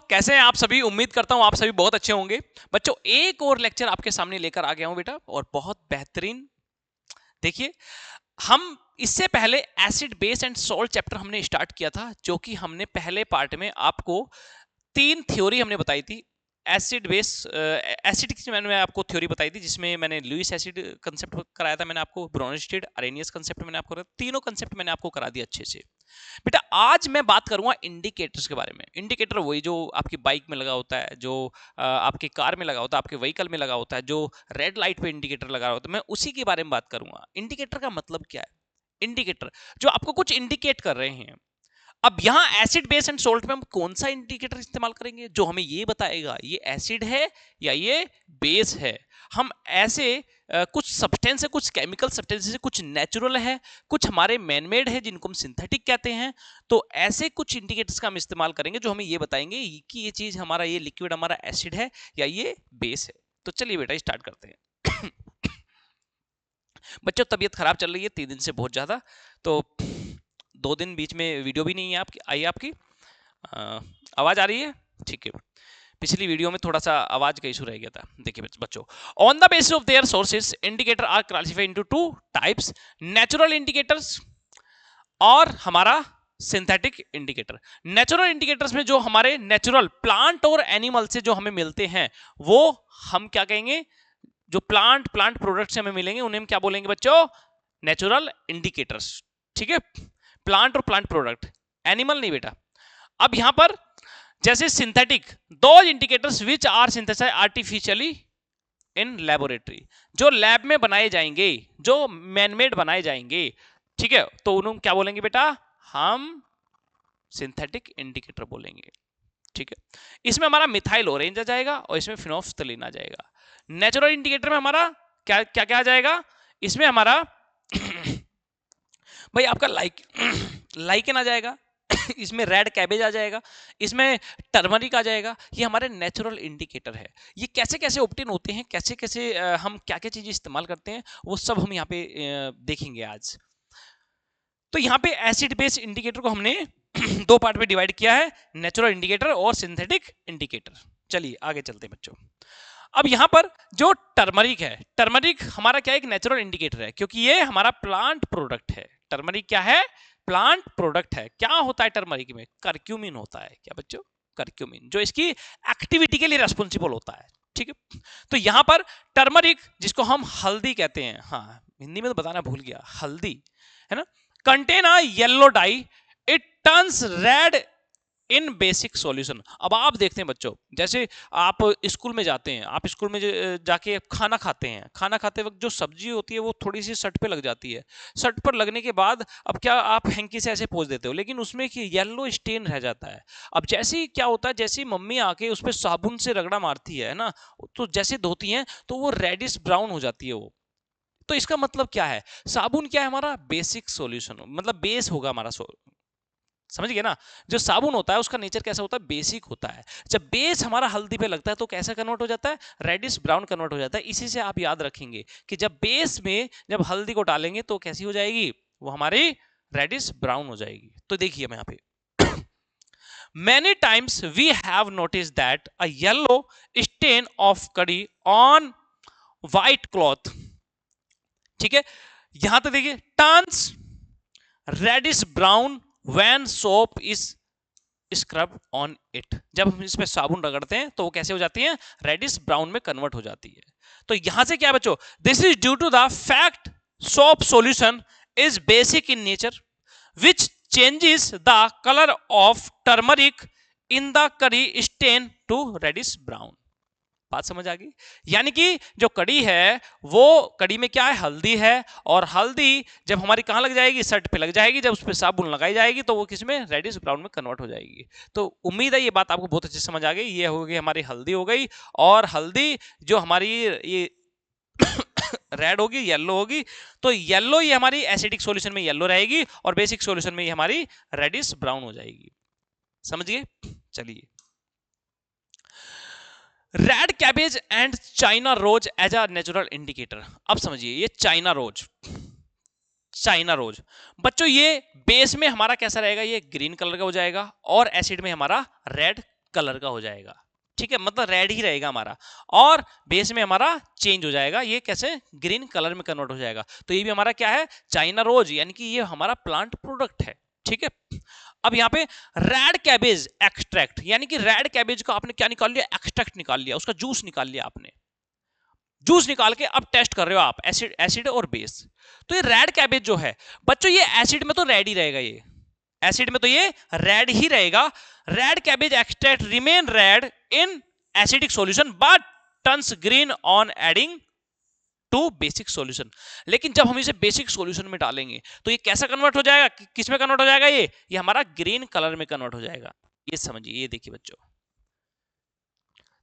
कैसे हैं आप सभी? उम्मीद करता हूं आप सभी बहुत अच्छे होंगे। बच्चों, एक और लेक्चर आपके सामने लेकर आ गया हूं बेटा, और बहुत बेहतरीन। देखिए, हम इससे पहले acid base and salt chapter हमने स्टार्ट किया था, जो कि हमने पहले पार्ट में आपको 3 थ्योरी हमने बताई थी। एसिड बेस एसिड की मैंने आपको थ्योरी बताई थी, जिसमें मैंने लुईस एसिड कांसेप्ट कराया था, मैंने आपको ब्रोंस्टेड अरेनियस कांसेप्ट मैंने आपको तीनों कांसेप्ट मैंने आपको करा दिया अच्छे से। बेटा, आज मैं बात करूंगा इंडिकेटर्स के बारे में। इंडिकेटर वही जो आपकी बाइक में लगा होता है, जो आपकी कार में लगा होता है, आपके व्हीकल में लगा होता है, जो रेड लाइट पे इंडिकेटर लगा होता है, मैं उसी के बारे में बात करूंगा। इंडिकेटर का मतलब क्या है? इंडिकेटर जो आपको कुछ इंडिकेट कर रहे हैं। अब यहां एसिड बेस एंड सोल्ट में हम कौन सा इंडिकेटर इस्तेमाल करेंगे जो हमें ये बताएगा ये एसिड है या ये बेस है। हम ऐसे कुछ सब्सटेंस है, कुछ केमिकल सब्सटेंस है, कुछ नेचुरल है, कुछ हमारे मैनमेड है जिनको हम सिंथेटिक कहते हैं। तो ऐसे कुछ इंडिकेटर्स का हम इस्तेमाल करेंगे जो हमें ये बताएंगे कि ये चीज हमारा, ये लिक्विड हमारा एसिड है या ये बेस है। तो चलिए बेटा स्टार्ट करते हैं। बच्चों, तबीयत खराब चल रही है 3 दिन से बहुत ज्यादा, तो 2 दिन बीच में वीडियो भी नहीं है आपकी आई आपकी। आवाज आ रही है? ठीक है। पिछली वीडियो में थोड़ा सा आवाज का इशू रह गया था। देखिए बच्चों, on the basis of their sources indicator are classified into 2 types, natural indicators और हमारा सिंथेटिक इंडिकेटर। नेचुरल इंडिकेटर्स में जो हमारे नेचुरल प्लांट और एनिमल से जो हमें मिलते हैं, वो हम क्या कहेंगे? जो प्लांट प्रोडक्ट से हमें मिलेंगे उन्हें हम क्या बोलेंगे बच्चों? Natural indicators. ठीक है, प्लांट और प्लांट प्रोडक्ट, एनिमल नहीं बेटा। अब यहां पर जैसे सिंथेटिक, दो indicators which are synthesized artificially in laboratory, जो लैब में बनाए जाएंगे, जो मैनमेड बनाए जाएंगे। ठीक है, तो उन्हें क्या बोलेंगे बेटा? हम सिंथेटिक इंडिकेटर बोलेंगे। ठीक है, इसमें हमारा मिथाइल ऑरेंज आ जाएगा और इसमें फिनोल्फ्थलीन आ जाएगा। नेचुरल इंडिकेटर में हमारा क्या क्या क्या आ जाएगा? इसमें हमारा भाई आपका लाइकेन आ जाएगा, इसमें रेड कैबेज आ जाएगा, इसमें टर्मरिक आ जाएगा। ये हमारे नेचुरल इंडिकेटर है। ये कैसे कैसे ऑब्टेन होते हैं, कैसे कैसे हम क्या क्या चीजें इस्तेमाल करते हैं, वो सब हम यहाँ पे देखेंगे आज। तो यहाँ पे एसिड बेस इंडिकेटर को हमने 2 पार्ट में डिवाइड किया है, नेचुरल इंडिकेटर और सिंथेटिक इंडिकेटर। चलिए आगे चलते हैं बच्चों। अब यहां पर जो टर्मरिक है, टर्मरिक हमारा क्या एक नेचुरल इंडिकेटर है, क्योंकि ये हमारा प्लांट प्रोडक्ट है। टर्मरिक क्या है? प्लांट प्रोडक्ट है। क्या होता है टर्मरिक में? कर्क्यूमिन होता है। क्या बच्चों? कर्क्यूमिन, जो इसकी एक्टिविटी के लिए रेस्पॉन्सिबल होता है। ठीक है, तो यहां पर टर्मरिक, जिसको हम हल्दी कहते हैं, हाँ हिंदी में तो बताना भूल गया, हल्दी है ना, contain a yellow die, it turns red in basic solution. अब आप देखते हैं बच्चों, जैसे आप स्कूल में जाते हैं, आप स्कूल में जाके खाना खाते हैं, खाना खाते वक्त जो सब्जी होती है वो थोड़ी सी सट पे लग जाती है। सट पर लगने के बाद अब क्या आप हैंकी से ऐसे पोंछ देते हो, लेकिन उसमें कि येलो स्टेन रह जाता है। अब जैसे ही क्या होता है, जैसे ही मम्मी आके उस पर साबुन से रगड़ा मारती है ना, तो जैसे धोती हैं तो वो रेडिश ब्राउन हो जाती है वो। तो इसका मतलब क्या है? साबुन क्या है? हमारा बेसिक सॉल्यूशन, मतलब बेस होगा हमारा। समझ गए ना? जो साबुन होता है उसका नेचर कैसा होता है? बेसिक होता है। जब बेस हमारा हल्दी पे लगता है तो कैसा कन्वर्ट हो जाता है? रेडिश ब्राउन कन्वर्ट हो जाता है। इसी से आप याद रखेंगे कि जब बेस में जब हल्दी को डालेंगे तो कैसी हो जाएगी? वो हमारी रेडिश ब्राउन हो जाएगी। तो देखिए मैं यहाँ पे many times we have noticed that a yellow stain of curry on white cloth, ठीक है, यहां तक देखिए, turns reddish brown when soap is scrub on it. जब हम इस पे साबुन रगड़ते हैं तो वो कैसे हो जाती है? रेडिश ब्राउन में कन्वर्ट हो जाती है। तो यहां से क्या बच्चों? This is due to the fact soap solution is basic in nature which changes the colour of turmeric in the curry stain to reddish brown. बात समझ आ गई? यानी कि जो कड़ी है, वो कड़ी में क्या है? हल्दी है, और हल्दी जब हमारी कहां लग जाएगी? शर्ट पे लग जाएगी। जब उस पर साबुन लगाई जाएगी तो वो किसमें? रेडिश ब्राउन में कन्वर्ट हो जाएगी। तो उम्मीद है ये बात आपको बहुत अच्छे समझ आ गई। ये हो गई हमारी हल्दी हो गई, और हल्दी जो हमारी ये रेड होगी, येलो होगी, तो येलो ये हमारी एसिडिक सॉल्यूशन में येलो रहेगी, और बेसिक सॉल्यूशन में ये हमारी रेडिश ब्राउन हो जाएगी। समझ गए? चलिए, red cabbage and China rose as a natural indicator. अब समझिए, ये चाइना रोज, चाइना रोज बच्चों, ये बेस में हमारा कैसा रहेगा? ये ग्रीन कलर का हो जाएगा, और एसिड में हमारा रेड कलर का हो जाएगा, ठीक है, मतलब रेड ही रहेगा हमारा, और बेस में हमारा चेंज हो जाएगा, ये कैसे ग्रीन कलर में कन्वर्ट हो जाएगा। तो ये भी हमारा क्या है, चाइना रोज, यानी कि ये हमारा प्लांट प्रोडक्ट है, ठीक है। अब यहाँ पे रेड कैबेज एक्सट्रैक्ट, यानी कि रेड कैबेज का आपने क्या निकाल लिया, एक्सट्रैक्ट निकाल लिया, उसका जूस निकाल लिया आपने, जूस निकाल के अब टेस्ट कर रहे हो आप एसिड और बेस। तो ये रेड कैबेज जो है बच्चों, ये एसिड में तो रेड ही रहेगा, ये एसिड में तो ये रेड ही रहेगा। Red cabbage extract remain red in acidic solution but turns green on adding to basic solution. लेकिन जब हम इसे बेसिक सॉल्यूशन में डालेंगे तो ये कैसा कन्वर्ट हो जाएगा, किस में कन्वर्ट हो जाएगा, ये हमारा ग्रीन कलर में कन्वर्ट हो जाएगा। ये समझिए, ये देखिए बच्चों,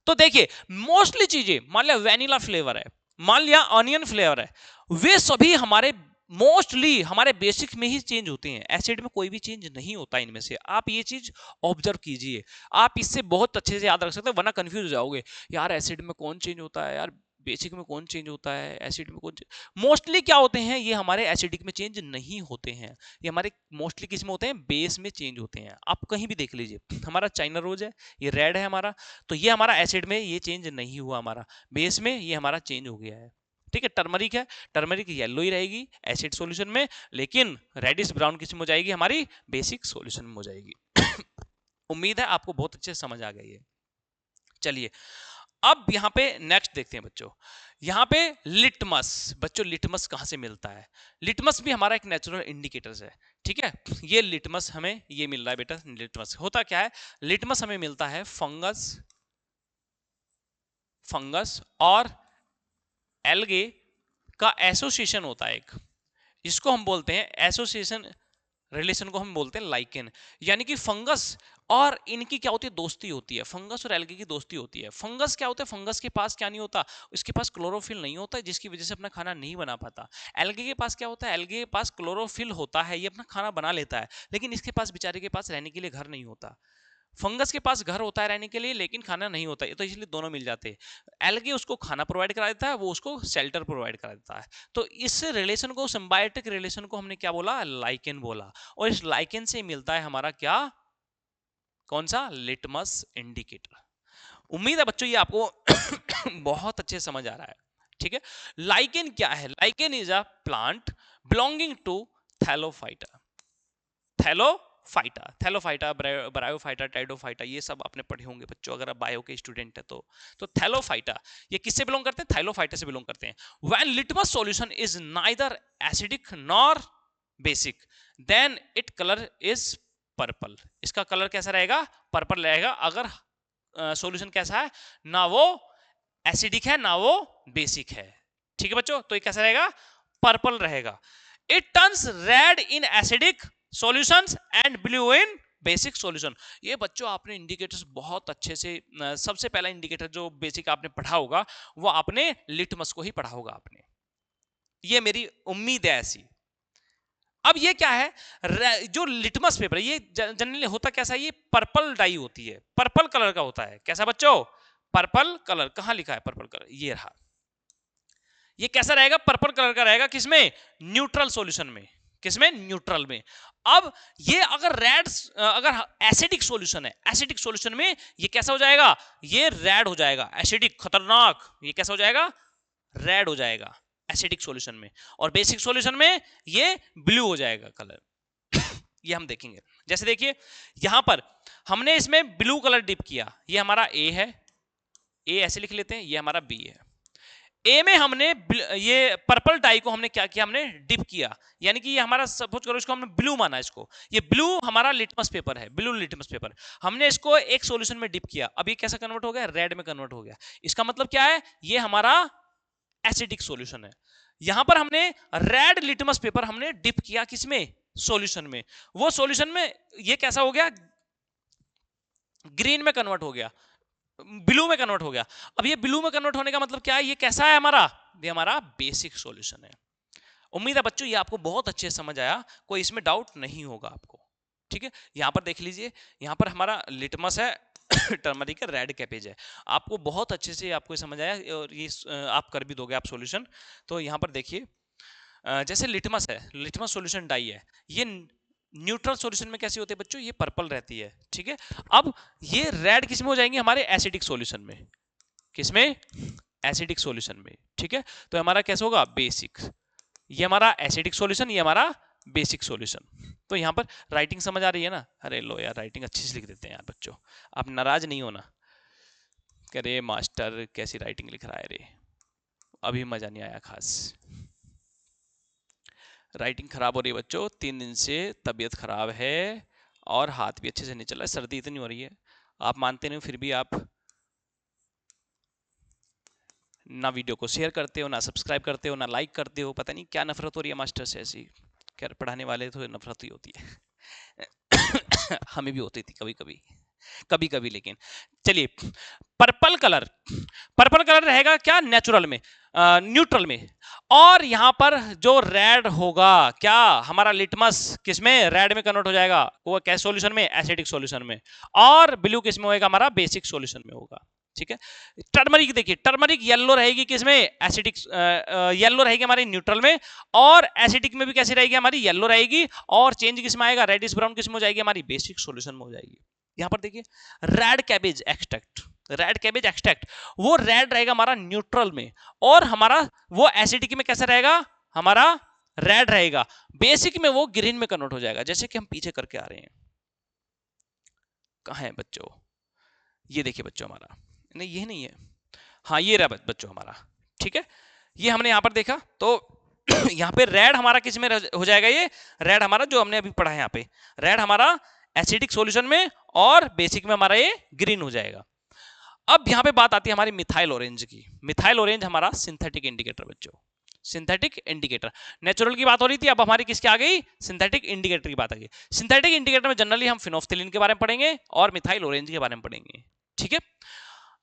तो देखिए मोस्टली चीजें, मान लिया वैनिला फ्लेवर है, मान लिया ऑनियन फ्लेवर है, वे सभी हमारे मोस्टली हमारे बेसिक में ही चेंज होते हैं, एसिड में कोई भी चेंज नहीं होता इनमें से। आप ये चीज ऑब्जर्व कीजिए, आप इससे बहुत अच्छे से याद रख सकते हैं, वरना कंफ्यूज हो जाओगे, यार एसिड में कौन चेंज होता है, यार बेसिक में कौन चेंज होता है, एसिड में कौन मोस्टली क्या होते हैं, ये हमारे एसिडिक में चेंज नहीं होते हैं, ये हमारे मोस्टली किस में होते हैं, बेस में चेंज होते हैं। आप कहीं भी देख लीजिए, हमारा चाइना रोज है, ये रेड है हमारा, तो ये हमारा एसिड में ये चेंज नहीं हुआ, हमारा बेस में ये हमारा चेंज हो गया है, ठीक है। टर्मरिक है, टर्मरिक येलो ही रहेगी एसिड सॉल्यूशन में, लेकिन रेडिश ब्राउन किस में हो जाएगी, हमारी बेसिक सॉल्यूशन में हो जाएगी। उम्मीद है आपको बहुत अच्छे से समझ आ गई है। चलिए अब यहाँ पे नेक्स्ट देखते हैं बच्चों, यहाँ पे लिटमस। बच्चों लिटमस कहाँ से मिलता है, लिटमस भी हमारा एक नेचुरल इंडिकेटर है, ठीक है। ये लिटमस हमें ये मिल रहा है बेटा, लिटमस होता क्या है, लिटमस हमें मिलता है फंगस और एल्गे का एसोसिएशन होता है एक, जिसको हम बोलते हैं एसोसिएशन रिलेशन को हम बोलते हैं लाइकेन। यानी कि फंगस और इनकी क्या होती है, दोस्ती होती है, फंगस और एल्गे की दोस्ती होती है। फंगस क्या होता है, फंगस के पास क्या नहीं होता, उसके पास क्लोरोफिल नहीं होता, जिसकी वजह से अपना खाना नहीं बना पाता। एल्गे के पास क्या होता है, एल्गे के पास क्लोरोफिल होता है, ये अपना खाना बना लेता है, लेकिन इसके पास बेचारे के पास रहने के लिए घर नहीं होता। फंगस के पास घर होता है रहने के लिए, लेकिन खाना नहीं होता है, तो इसलिए दोनों मिल जाते हैं। एल्गे उसको खाना प्रोवाइड करा देता है, वो उसको शेल्टर प्रोवाइड करा देता है। तो इस रिलेशन को, सिम्बायोटिक रिलेशन को हमने क्या बोला, लाइकेन बोला। और इस लाइकेन से मिलता है हमारा क्या, कौन सा, लिटमस इंडिकेटर। उम्मीद है बच्चों ये आपको बहुत अच्छे समझ आ रहा है, ठीक है। लाइकेन क्या है, lichen is a plant belonging to thallophyta. Thallophyta, bryophyta, pteridophyta, ये सब आपने पढ़े होंगे बच्चों, अगर आप बायो के स्टूडेंट है तो थैलोफाइटा ये किससे बिलोंग करते हैं, थैलोफाइटा से बिलोंग करते हैं। When litmus solution is neither acidic nor basic then it colour is purple. इसका कलर कैसा रहेगा, पर्पल रहेगा, अगर सॉल्यूशन कैसा है, ना वो एसिडिक है ना वो बेसिक है, ठीक है बच्चों। तो ये कैसा रहेगा, पर्पल रहेगा। It turns red in acidic solutions and blue in basic solution. ये बच्चों आपने इंडिकेटर्स बहुत अच्छे से, सबसे पहला इंडिकेटर जो बेसिक आपने पढ़ा होगा वो आपने लिटमस को ही पढ़ा होगा आपने, ये मेरी उम्मीद है ऐसी। अब ये क्या है, जो लिटमस पेपर, ये जनरली होता कैसा है, ये पर्पल डाई होती है, पर्पल कलर का होता है। कैसा बच्चों, पर्पल कलर। कहां लिखा है पर्पल कलर, ये रहा। ये कैसा रहेगा, पर्पल कलर का रहेगा, किसमें, न्यूट्रल सॉल्यूशन में, किसमें, न्यूट्रल में। अब ये अगर रेड, अगर एसिडिक सॉल्यूशन है, एसिडिक सॉल्यूशन में ये कैसा हो जाएगा, ये रेड हो जाएगा, एसिडिक खतरनाक, ये कैसा हो जाएगा, रेड हो जाएगा एसिडिक सॉल्यूशन में। और बेसिक सॉल्यूशन में ये ब्लू हो जाएगा कलर। ये हम देखेंगे। जैसे देखिए यहां पर हमने इसमें ब्लू कलर डिप किया, ये हमारा ए है, ए ऐसे लिख लेते हैं, ये हमारा बी है। ए में हमने ये पर्पल डाई को हमने क्या किया, हमने डिप किया, यानी कि ये हमारा, सपोज करो इसको हमने ब्लू माना, इसको ये ब्लू हमारा लिटमस पेपर है, ब्लू लिटमस पेपर, हमने इसको एक सॉल्यूशन में डिप किया, अब ये कैसा कन्वर्ट हो गया, रेड में कन्वर्ट हो गया। इसका मतलब क्या है, ये हमारा एसिडिक सॉल्यूशन है। यहां पर हमने रेड लिटमस पेपर हमने डिप किया, किसमें, सॉल्यूशन में, वो सॉल्यूशन में ये कैसा हो गया, ग्रीन में कन्वर्ट हो गया, ब्लू में कन्वर्ट हो गया। अब ये ब्लू में कन्वर्ट होने का मतलब क्या है, ये कैसा है हमारा, ये हमारा बेसिक सॉल्यूशन है। उम्मीद है बच्चों ये आपको बहुत अच्छे समझ आया, कोई इसमें डाउट नहीं होगा आपको, ठीक है। यहां पर देख लीजिए, यहां पर हमारा लिटमस है, टर्मरिक है, रेड कैपेज है, आपको बहुत अच्छे से आपको समझ आया, और ये आप कर भी दोगे आप सॉल्यूशन। तो यहां पर देखिए, जैसे लिटमस है, लिटमस सॉल्यूशन डाई है, ये न्यूट्रल सॉल्यूशन में कैसी होती है बच्चों, ये पर्पल रहती है, ठीक है। अब ये रेड किस में हो जाएंगे, हमारे एसिडिक सॉल्यूशन में, किसमें, एसिडिक सॉल्यूशन में, ठीक है। तो हमारा कैसा होगा, बेसिक, ये हमारा एसिडिक सॉल्यूशन, ये हमारा बेसिक सॉल्यूशन। तो यहाँ पर राइटिंग समझ आ रही है ना, अरे लो यार राइटिंग अच्छी से लिख देते हैं यार बच्चों, आप नाराज नहीं होना, कह रहे मास्टर कैसी राइटिंग लिख रहा है रे, अभी मजा नहीं आया खास, राइटिंग खराब हो रही है बच्चों, 3 दिन से तबीयत खराब है और हाथ भी अच्छे से नहीं चल रहा है, सर्दी इतनी हो रही है, आप मानते नहीं फिर भी आप ना वीडियो को शेयर करते हो, ना सब्सक्राइब करते हो, ना लाइक करते हो, पता नहीं क्या नफरत हो रही है मास्टर से ऐसी, क्या पढ़ाने वाले तो नफरत ही होती है हमें भी होती थी कभी कभी, कभी कभी, लेकिन चलिए पर्पल कलर, पर्पल कलर रहेगा क्या, नेचुरल में, न्यूट्रल में, और यहां पर जो रेड होगा क्या, हमारा लिटमस किसमें, रेड में कन्वर्ट हो जाएगा, वो कैसे सॉल्यूशन में, एसिडिक सॉल्यूशन में, और ब्लू किसमें होएगा, हमारा बेसिक सॉल्यूशन में होगा, ठीक है। टर्मरिक देखिए, टर्मरिक येलो रहेगी किसमें, एसिडिक, येलो रहेगी हमारी न्यूट्रल में, और एसिडिक में भी कैसी रहेगी, हमारी येलो रहेगी, और चेंज किसमें आएगा, रेडिश ब्राउन किसमें हो जाएगी, हमारी बेसिक सॉल्यूशन में हो जाएगी। यहां पर देखिए red cabbage extract, red cabbage extract, वो रेड रहेगा हमारा न्यूट्रल में, और हमारा वो एसिडिक में कैसा रहेगा, हमारा रेड रहेगा, बेसिक में वो ग्रीन में कन्वर्ट हो जाएगा, जैसे कि हम पीछे करके आ रहे हैं, कहां है बच्चों, ये देखिए बच्चों हमारा, नहीं ये नहीं है, हाँ ये रहा बच्चों हमारा, ठीक है, ये हमने यहां पर देखा, तो यहाँ पे रेड हमारा किस में हो जाएगा, ये रेड हमारा जो हमने अभी पढ़ा है, यहाँ पे रेड हमारा एसिडिक सॉल्यूशन में, और बेसिक में हमारा ये ग्रीन हो जाएगा। अब यहाँ पे बात आती है हमारी मिथाइल ऑरेंज की, मिथाइल ऑरेंज हमारा सिंथेटिक इंडिकेटर बच्चों, सिंथेटिक इंडिकेटर, नेचुरल की बात हो रही थी, अब हमारी किसकी आ गई, सिंथेटिक इंडिकेटर की बात आ गई। सिंथेटिक इंडिकेटर में जनरली हम फिनोफ्थिलीन के बारे में पढ़ेंगे और मिथाइल ऑरेंज के बारे में पढ़ेंगे, ठीक है।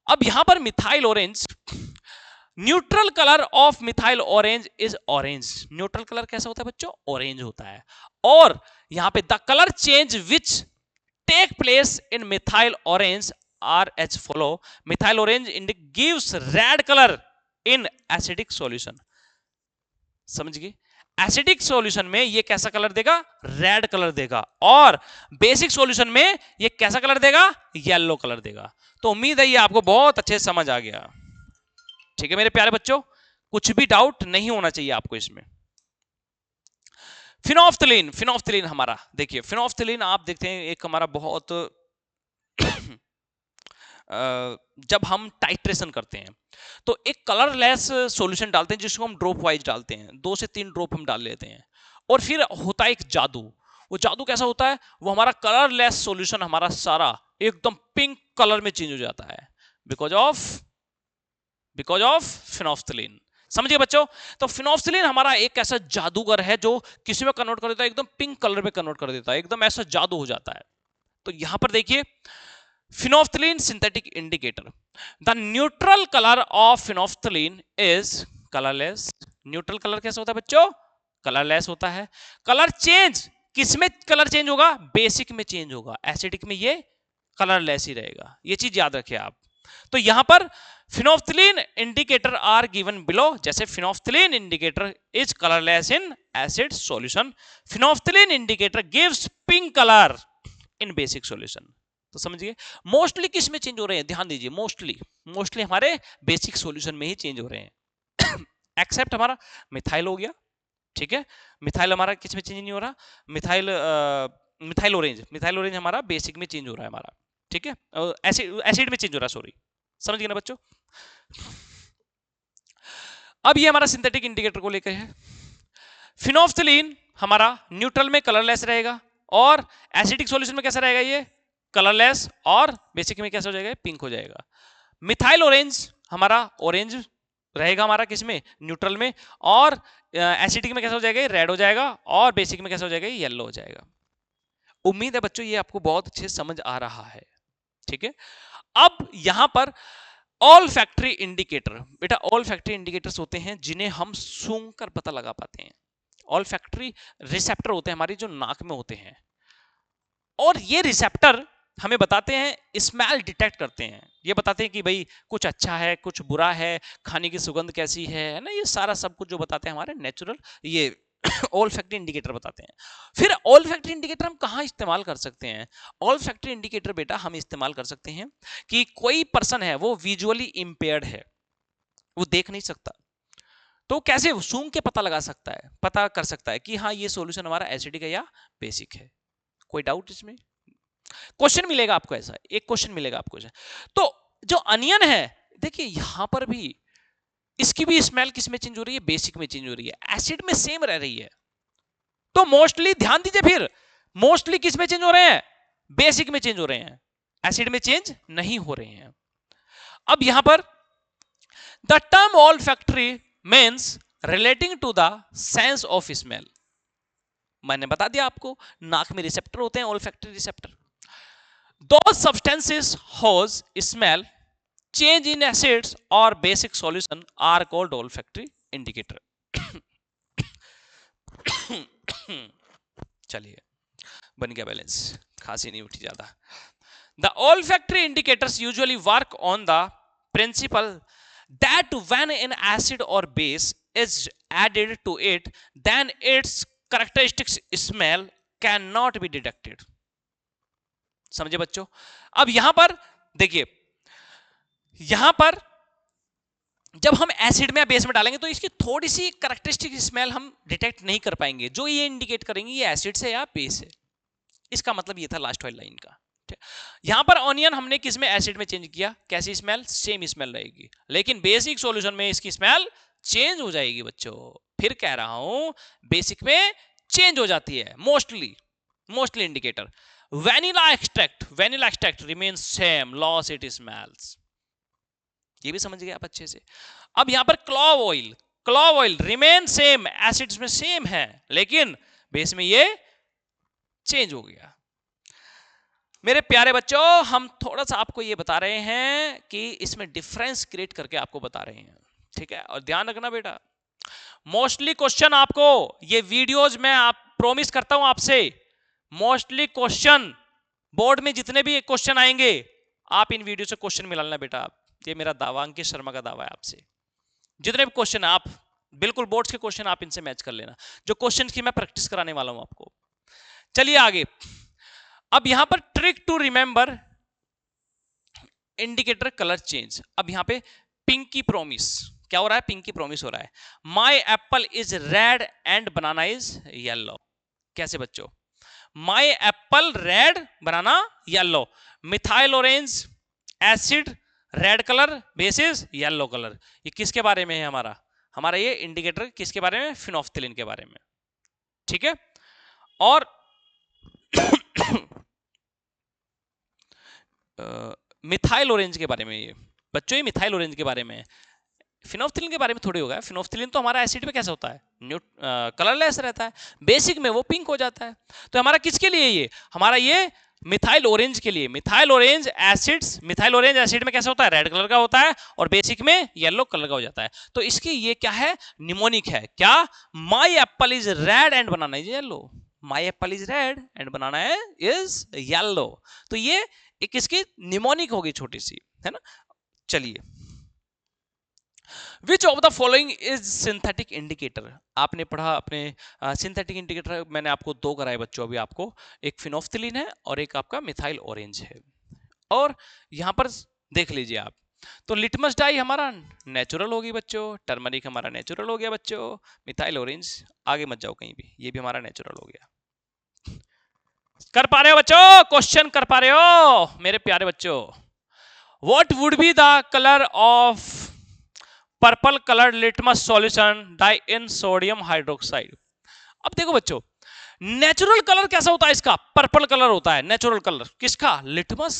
अब यहां पर methyl orange, neutral colour of methyl orange is orange, neutral colour कैसा होता है बच्चों, ऑरेंज होता है, और यहां पे the colour change which take place in methyl orange are as follow, methyl orange gives red colour in acidic solution, समझ गए, एसिडिक सॉल्यूशन में ये कैसा कलर देगा, रेड कलर देगा, और बेसिक सॉल्यूशन में ये कैसा कलर देगा, येलो कलर देगा। तो उम्मीद है ये आपको बहुत अच्छे से समझ आ गया, ठीक है मेरे प्यारे बच्चों, कुछ भी डाउट नहीं होना चाहिए आपको इसमें। फिनोफ्थिलीन, फिनोफ्थिलीन हमारा देखिए, फिनोफ्थिलीन आप देखते हैं एक हमारा बहुत जब हम टाइट्रेशन करते हैं तो एक कलरलेस सॉल्यूशन डालते हैं जिसको हम ड्रॉप वाइज डालते हैं, 2 से 3 ड्रॉप हम डाल लेते हैं, और फिर होता है एक जादू, वो जादू कैसा होता है, वो हमारा कलरलेस सॉल्यूशन हमारा सारा एकदम पिंक कलर में चेंज हो जाता है, बिकॉज ऑफ फिनोफ्थिलीन, समझिए बच्चों। तो फिनोफ्थिलीन हमारा एक ऐसा जादूगर है जो किसी में कन्वर्ट कर देता है, एकदम पिंक कलर में कन्वर्ट कर देता है, एकदम ऐसा जादू हो जाता है। तो यहां पर देखिए phenolphthalein synthetic indicator, the neutral colour of phenolphthalein is colourless, neutral colour कैसा होता है बच्चों, कलरलेस होता है, कलर चेंज किसमें कलर चेंज होगा, बेसिक में चेंज होगा, एसिडिक में ये कलरलेस ही रहेगा, ये चीज याद रखिए आप। तो यहां पर phenolphthalein indicator are given below, जैसे phenolphthalein indicator is colourless in acid solution, phenolphthalein indicator gives pink colour in basic solution. तो समझिए मोस्टली किस में चेंज हो रहे हैं, ध्यान दीजिए, मोस्टली हमारे बेसिक सॉल्यूशन में ही चेंज हो रहे हैं एक्सेप्ट हमारा मिथाइल हो गया, ठीक है, मिथाइल हमारा किस में चेंज नहीं हो रहा, मिथाइल ऑरेंज हमारा बेसिक में चेंज हो रहा है हमारा, ठीक है, एसिड में चेंज हो रहा है, सॉरी, समझ गए ना बच्चों। अब ये हमारा सिंथेटिक इंडिकेटर को लेकर है, फिनोफ्थिलीन हमारा न्यूट्रल में कलरलेस रहेगा, और एसिडिक सॉल्यूशन में कैसा रहेगा, ये कलरलेस, और बेसिक में कैसा हो जाएगा, पिंक हो जाएगा। मिथाइल ऑरेंज हमारा ऑरेंज रहेगा हमारा किसमें, न्यूट्रल में, और एसिडिक में कैसा हो जाएगा, रेड हो जाएगा, और बेसिक में कैसा हो जाएगा, येलो हो जाएगा। उम्मीद है बच्चों ये आपको बहुत अच्छे समझ आ रहा है, ठीक है। अब यहां पर ऑल फैक्ट्री इंडिकेटर, बेटा ऑल फैक्ट्री इंडिकेटर्स होते हैं जिन्हें हम सूंघ कर पता लगा पाते हैं, ऑल फैक्ट्री रिसेप्टर होते हैं हमारी जो नाक में होते हैं, और ये रिसेप्टर हमें बताते हैं, स्मेल डिटेक्ट करते हैं, ये बताते हैं कि भाई कुछ अच्छा है कुछ बुरा है, खाने की सुगंध कैसी है ना, ये सारा सब कुछ जो बताते हैं हमारे नेचुरल ये ऑल फैक्ट्री इंडिकेटर बताते हैं। फिर ऑल फैक्ट्री इंडिकेटर हम कहां इस्तेमाल कर सकते हैं? ऑल फैक्ट्री इंडिकेटर बेटा हम इस्तेमाल कर सकते हैं कि कोई पर्सन है वो विजुअली इंपेयर्ड है, वो देख नहीं सकता, तो कैसे सूंघ के पता लगा सकता है, पता कर सकता है कि हाँ ये सॉल्यूशन हमारा एसिडिक है या बेसिक है। कोई डाउट इसमें? क्वेश्चन मिलेगा आपको, ऐसा एक क्वेश्चन मिलेगा आपको। तो जो अनियन है, देखिए यहां पर भी इसकी भी स्मेल किस में चेंज हो रही है? बेसिक में चेंज हो रही है, एसिड में सेम रह रही है। तो मोस्टली ध्यान दीजिए, फिर मोस्टली किस में चेंज हो रहे हैं? बेसिक में चेंज हो रहे हैं, एसिड में चेंज नहीं हो रहे हैं। अब यहां पर the term olfactory means relating to the sense of smell. मैंने बता दिया आपको, नाक में रिसेप्टर होते हैं, olfactory receptor. Those substances whose smell change in acids or basic solution are called olfactory indicator. चलिए, बन गया बैलेंस, खांसी नहीं उठी ज्यादा। The olfactory indicators usually work on the principle that when an acid or base is added to it, then its characteristic smell cannot be detected. समझे बच्चों? अब यहां पर देखिए, यहां पर जब हम एसिड में या बेस में डालेंगे तो इसकी थोड़ी सी कैरेक्टरिस्टिक स्मेल हम डिटेक्ट नहीं कर पाएंगे, जो ये इंडिकेट करेंगे ये एसिड से या बेस है। इसका मतलब ये था लास्ट वाली लाइन का। यहां पर ऑनियन हमने किस में? एसिड में चेंज किया, कैसी स्मेल? सेम स्मेल रहेगी, लेकिन बेसिक सॉल्यूशन में इसकी स्मेल चेंज हो जाएगी बच्चों। फिर कह रहा हूं, बेसिक में चेंज हो जाती है mostly indicator. Vanilla extract remains same, loss it smells. ये भी समझ गए आप अच्छे से। अब यहां पर clove oil remain same, acids में सेम है, लेकिन बेस में ये चेंज हो गया। मेरे प्यारे बच्चों, हम थोड़ा सा आपको ये बता रहे हैं कि इसमें डिफरेंस क्रिएट करके आपको बता रहे हैं, ठीक है? और ध्यान रखना बेटा, मोस्टली क्वेश्चन आपको ये वीडियोज में आप प्रॉमिस करता हूं आपसे, मोस्टली क्वेश्चन बोर्ड में जितने भी क्वेश्चन आएंगे आप इन वीडियो से क्वेश्चन मिलाना बेटा। ये मेरा दावा, अंकित शर्मा का दावा है आपसे। जितने भी क्वेश्चन आप बिल्कुल बोर्ड्स के क्वेश्चन आप इनसे मैच कर लेना, जो क्वेश्चन की मैं प्रैक्टिस कराने वाला हूं आपको। चलिए आगे। अब यहां पर trick to remember indicator colour change. अब यहां पे पिंकी प्रॉमिस क्या हो रहा है? पिंकी प्रॉमिस हो रहा है। माई Apple is red and banana is yellow. कैसे बच्चों? माई एप्पल रेड, बनाना yellow. Methyl orange acid red colour, basis yellow colour. ये किसके बारे में है? हमारा ये इंडिकेटर किसके बारे में? फिनोफ्थिलीन के बारे में, ठीक है? और मिथाइल ऑरेंज के बारे में ये बच्चों, ये मिथाइल ऑरेंज के बारे में है, फिनोफ्थिलीन के बारे में थोड़ी होगा। फिनोफ्थिलीन तो हमारा एसिड में कैसा होता है? कलरलेस रहता है, बेसिक में वो पिंक हो जाता है। तो हमारा किसके लिए ये? हमारा ये मिथाइल ऑरेंज के लिए। मिथाइल ऑरेंज एसिड में कैसा होता है? रेड कलर का होता है, और बेसिक में येलो कलर का हो जाता है। तो इसकी ये क्या है? निमोनिक है। क्या? माई Apple is red and banana is yellow. My Apple is red and banana is yellow. तो ये एक इसकी निमोनिक होगी, छोटी सी, है ना? चलिए, which of the following is synthetic indicator? आपने पढ़ा अपने सिंथेटिक इंडिकेटर, मैंने आपको दो कराए बच्चों अभी आपको, एक फिनोफ्थिलीन है और एक आपका मिथाइल ऑरेंज है। और यहां पर देख लीजिए आप, तो लिटमस डाई हमारा नेचुरल होगी बच्चों, टर्मरिक हमारा नेचुरल हो गया बच्चों, मिथाइल ऑरेंज आगे मत जाओ कहीं भी, ये भी हमारा नेचुरल हो गया। कर पा रहे हो बच्चों? क्वेश्चन कर पा रहे हो मेरे प्यारे बच्चों? What would be the colour of purple coloured litmus solution dye in sodium hydroxide? अब देखो बच्चों, नेचुरल कलर कैसा होता है इसका? पर्पल कलर होता है नेचुरल कलर। किसका? लिटमस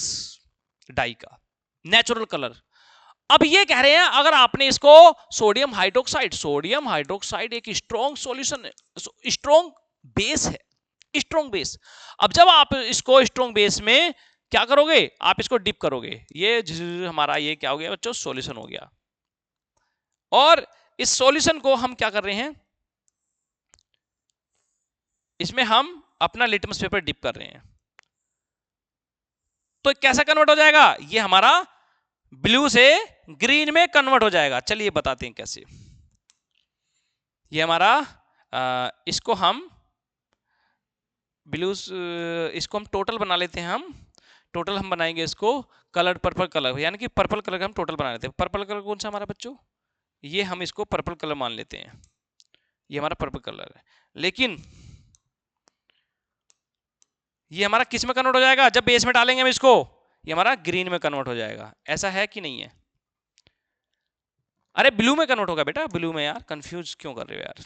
डाई का नेचुरल कलर। अब ये कह रहे हैं अगर आपने इसको सोडियम हाइड्रोक्साइड एक स्ट्रॉन्ग सॉल्यूशन है, स्ट्रॉन्ग बेस है, स्ट्रॉन्ग बेस। अब जब आप इसको स्ट्रॉन्ग बेस में क्या करोगे? आप इसको डिप करोगे, ये हमारा ये क्या हो गया बच्चों? सॉल्यूशन हो गया। और इस सॉल्यूशन को हम क्या कर रहे हैं? इसमें हम अपना लिटमस पेपर डिप कर रहे हैं, तो कैसा कन्वर्ट हो जाएगा? ये हमारा ब्लू से ग्रीन में कन्वर्ट हो जाएगा। चलिए बताते हैं कैसे। ये हमारा इसको हम ब्लूज, इसको हम टोटल बना लेते हैं। हम टोटल हम बनाएंगे इसको कलर पर्पल कलर, यानी कि पर्पल कलर का हम टोटल बना लेते हैं। पर्पल कलर कौन सा हमारा बच्चों, ये हम इसको पर्पल कलर मान लेते हैं, ये हमारा पर्पल कलर है। लेकिन ये हमारा किस में कन्वर्ट हो जाएगा, जब बेस में डालेंगे हम इसको, ये हमारा ग्रीन में कन्वर्ट हो जाएगा। ऐसा है कि नहीं है? अरे ब्लू में कन्वर्ट होगा बेटा, ब्लू में। यार कंफ्यूज क्यों कर रहे हो यार,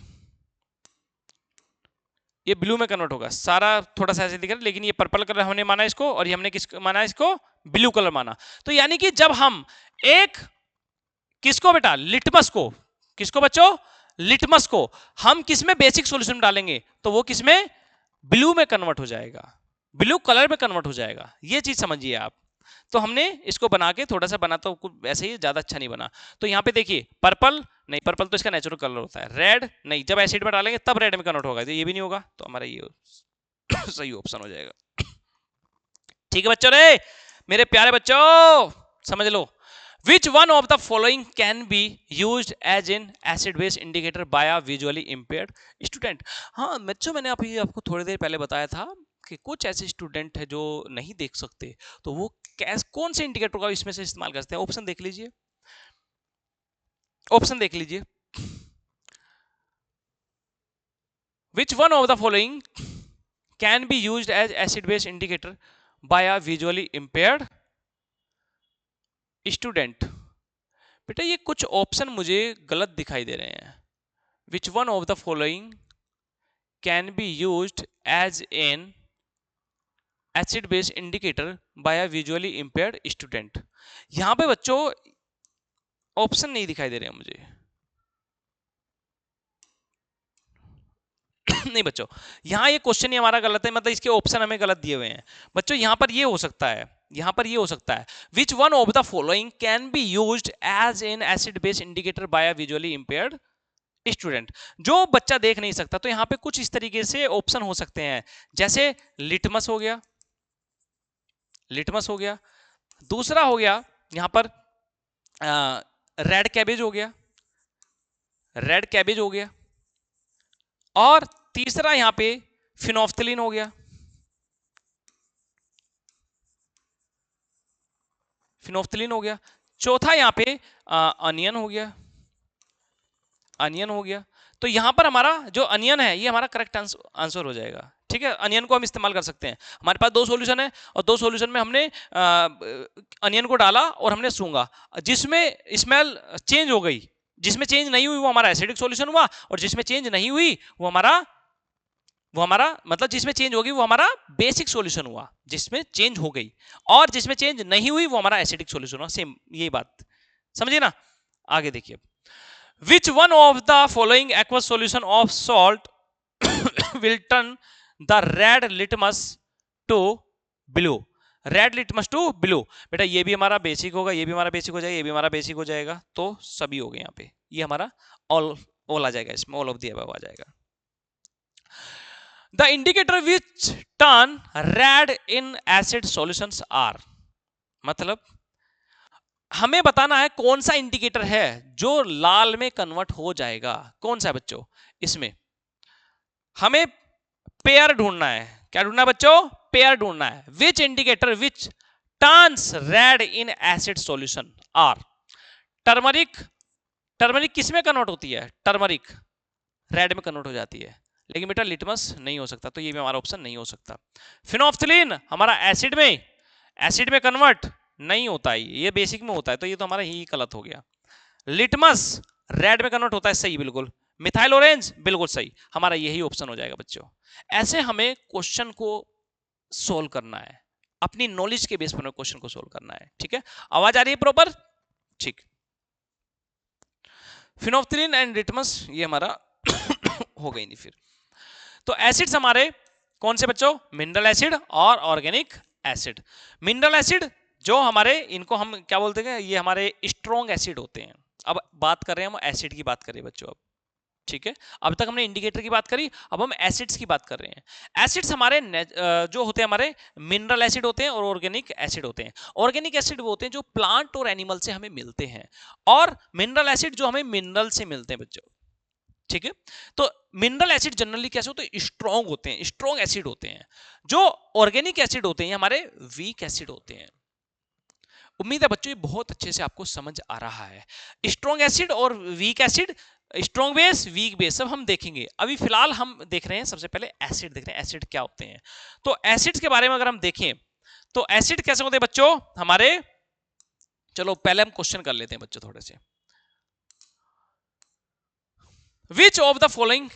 ये ब्लू में कन्वर्ट होगा। सारा थोड़ा सा ऐसे दिख रहा है, लेकिन ये पर्पल कलर हमने माना इसको, और ये हमने किस माना इसको, ब्लू कलर माना। तो यानी कि जब हम एक किसको बेटा, लिटमस को, किसको बच्चों, लिटमस को हम किसमें बेसिक सॉल्यूशन डालेंगे, तो वो किसमें, ब्लू में कन्वर्ट हो जाएगा, ब्लू कलर में कन्वर्ट हो जाएगा। ये चीज समझिए आप। तो हमने इसको बना के थोड़ा सा बना, तो ऐसे ही ज्यादा अच्छा नहीं बना। तो यहाँ पे देखिए पर्पल नहीं, पर्पल तो इसका नेचुरल कलर होता है। रेड नहीं, जब एसिड में डालेंगे तब रेड में कन्वर्ट होगा, तो ये भी नहीं होगा, तो हमारा ये सही ऑप्शन हो जाएगा। ठीक है बच्चों, रे मेरे प्यारे बच्चों समझ लो। Which one of the following can be used as an acid base indicator by a visually impaired student? हाँ बच्चों, मैंने आपको थोड़ी देर पहले बताया था कि कुछ ऐसे स्टूडेंट है जो नहीं देख सकते, तो वो कौन से इंडिकेटर का इसमें से इस्तेमाल करते हैं। ऑप्शन देख लीजिए, ऑप्शन देख लीजिए। Which one of the following can be used as acid base indicator by a visually impaired student. बेटा ये कुछ ऑप्शन मुझे गलत दिखाई दे रहे हैं। Which one of the following can be used as an acid base indicator by a visually impaired student. यहां पे बच्चों ऑप्शन नहीं दिखाई दे रहे हैं मुझे। नहीं बच्चों, यहां ये क्वेश्चन ही हमारा गलत है, मतलब इसके ऑप्शन हमें गलत दिए हुए हैं। बच्चों यहां पर ये हो सकता है, यहां पर ये हो सकता है, which one of the following can be used as an acid base indicator by a visually impaired student. जो बच्चा देख नहीं सकता, तो यहां पे कुछ इस तरीके से ऑप्शन हो सकते हैं, जैसे लिटमस हो गया, लिटमस हो गया। दूसरा हो गया यहां पर रेड कैबेज हो गया, रेड कैबेज हो गया। और तीसरा यहां पे फिनोफ्थलीन हो गया, फिनोफ्थलीन हो गया। चौथा यहां पे अनियन हो गया, अनियन हो गया। तो यहां पर हमारा जो अनियन है ये हमारा करेक्ट आंसर हो जाएगा। ठीक है, अनियन को हम इस्तेमाल कर सकते हैं। हमारे पास दो सॉल्यूशन है, और दो सॉल्यूशन में हमने अनियन को डाला और हमने सूंघा, जिसमें स्मेल चेंज हो गई, जिसमें चेंज नहीं हुई वो हमारा एसिडिक सॉल्यूशन हुआ, और जिसमें चेंज नहीं हुई वो हमारा मतलब जिसमें चेंज होगी वो हमारा बेसिक सॉल्यूशन हुआ, जिसमें चेंज हो गई। और जिसमें चेंज नहीं हुई वो हमारा एसिडिक सॉल्यूशन हुआ। सेम यही बात समझिए ना। आगे देखिए, which one of the following aqueous solution of salt will turn the red litmus to blue? Red litmus to blue. बेटा ये भी हमारा बेसिक होगा, ये भी हमारा बेसिक हो जाएगा, ये भी हमारा बेसिक हो जाएगा, तो सभी हो गए यहाँ पे। ये हमारा ऑल आ जाएगा, इसमें ऑल ऑफ द अबव आ जाएगा। The indicator which turn red in acid solutions are, मतलब हमें बताना है कौन सा इंडिकेटर है जो लाल में कन्वर्ट हो जाएगा। कौन सा है बच्चों, इसमें हमें पेयर ढूंढना है। क्या ढूंढना है बच्चों, पेयर ढूंढना है। Which indicator which turns red in acid solution are. Turmeric, turmeric किस में कन्वर्ट होती है, टर्मरिक रेड में कन्वर्ट हो जाती है, लेकिन बेटा लिटमस नहीं हो सकता, तो ये भी हमारा ऑप्शन नहीं हो सकता। फिनोफ्थलीन हमारा एसिड में कन्वर्ट नहीं होता है, ये बेसिक में होता है, तो ये तो हमारा ही गलत हो गया। लिटमस रेड में कन्वर्ट होता है, सही बिल्कुल। मिथाइल ऑरेंज बिल्कुल सही, हमारा यही ऑप्शन हो जाएगा बच्चों। ऐसे हमें क्वेश्चन को सोल्व करना है, अपनी नॉलेज के बेस पर क्वेश्चन को सोल्व करना है। ठीक है, आवाज आ रही है प्रॉपर, ठीक। फिनोफ्थलीन एंड लिटमस ये हमारा हो गई नहीं। फिर तो एसिड्स हमारे कौन से बच्चों, मिनरल एसिड और ऑर्गेनिक एसिड। मिनरल एसिड जो हमारे, इनको हम क्या बोलते हैं, ये हमारे स्ट्रॉन्ग एसिड होते हैं। अब बात कर रहे हैं हम एसिड की बात करें बच्चों अब, ठीक है। अब तक हमने इंडिकेटर की बात करी, अब हम एसिड्स की बात कर रहे हैं। एसिड्स हमारे जो होते हैं हमारे मिनरल एसिड होते हैं और ऑर्गेनिक एसिड होते हैं। ऑर्गेनिक एसिड वो होते हैं जो प्लांट और एनिमल से हमें मिलते हैं, और मिनरल एसिड जो हमें मिनरल से मिलते हैं बच्चों। ठीक है। तो मिनरल एसिड जनरली कैसे होते हैं, स्ट्रॉन्ग होते हैं, स्ट्रॉन्ग एसिड होते हैं। जो ऑर्गेनिक एसिड होते हैं हमारे वीक एसिड होते हैं। उम्मीद है बच्चों ये बहुत अच्छे से आपको समझ आ रहा है। स्ट्रॉन्ग एसिड और weak acid, strong base weak base सब हम देखेंगे। अभी फिलहाल हम देख रहे हैं सबसे पहले एसिड देख रहे हैं, एसिड क्या होते हैं। तो एसिड्स के बारे में अगर हम देखें तो एसिड कैसे होते हैं बच्चों हमारे, चलो पहले हम क्वेश्चन कर लेते हैं बच्चों थोड़े से। Which of the following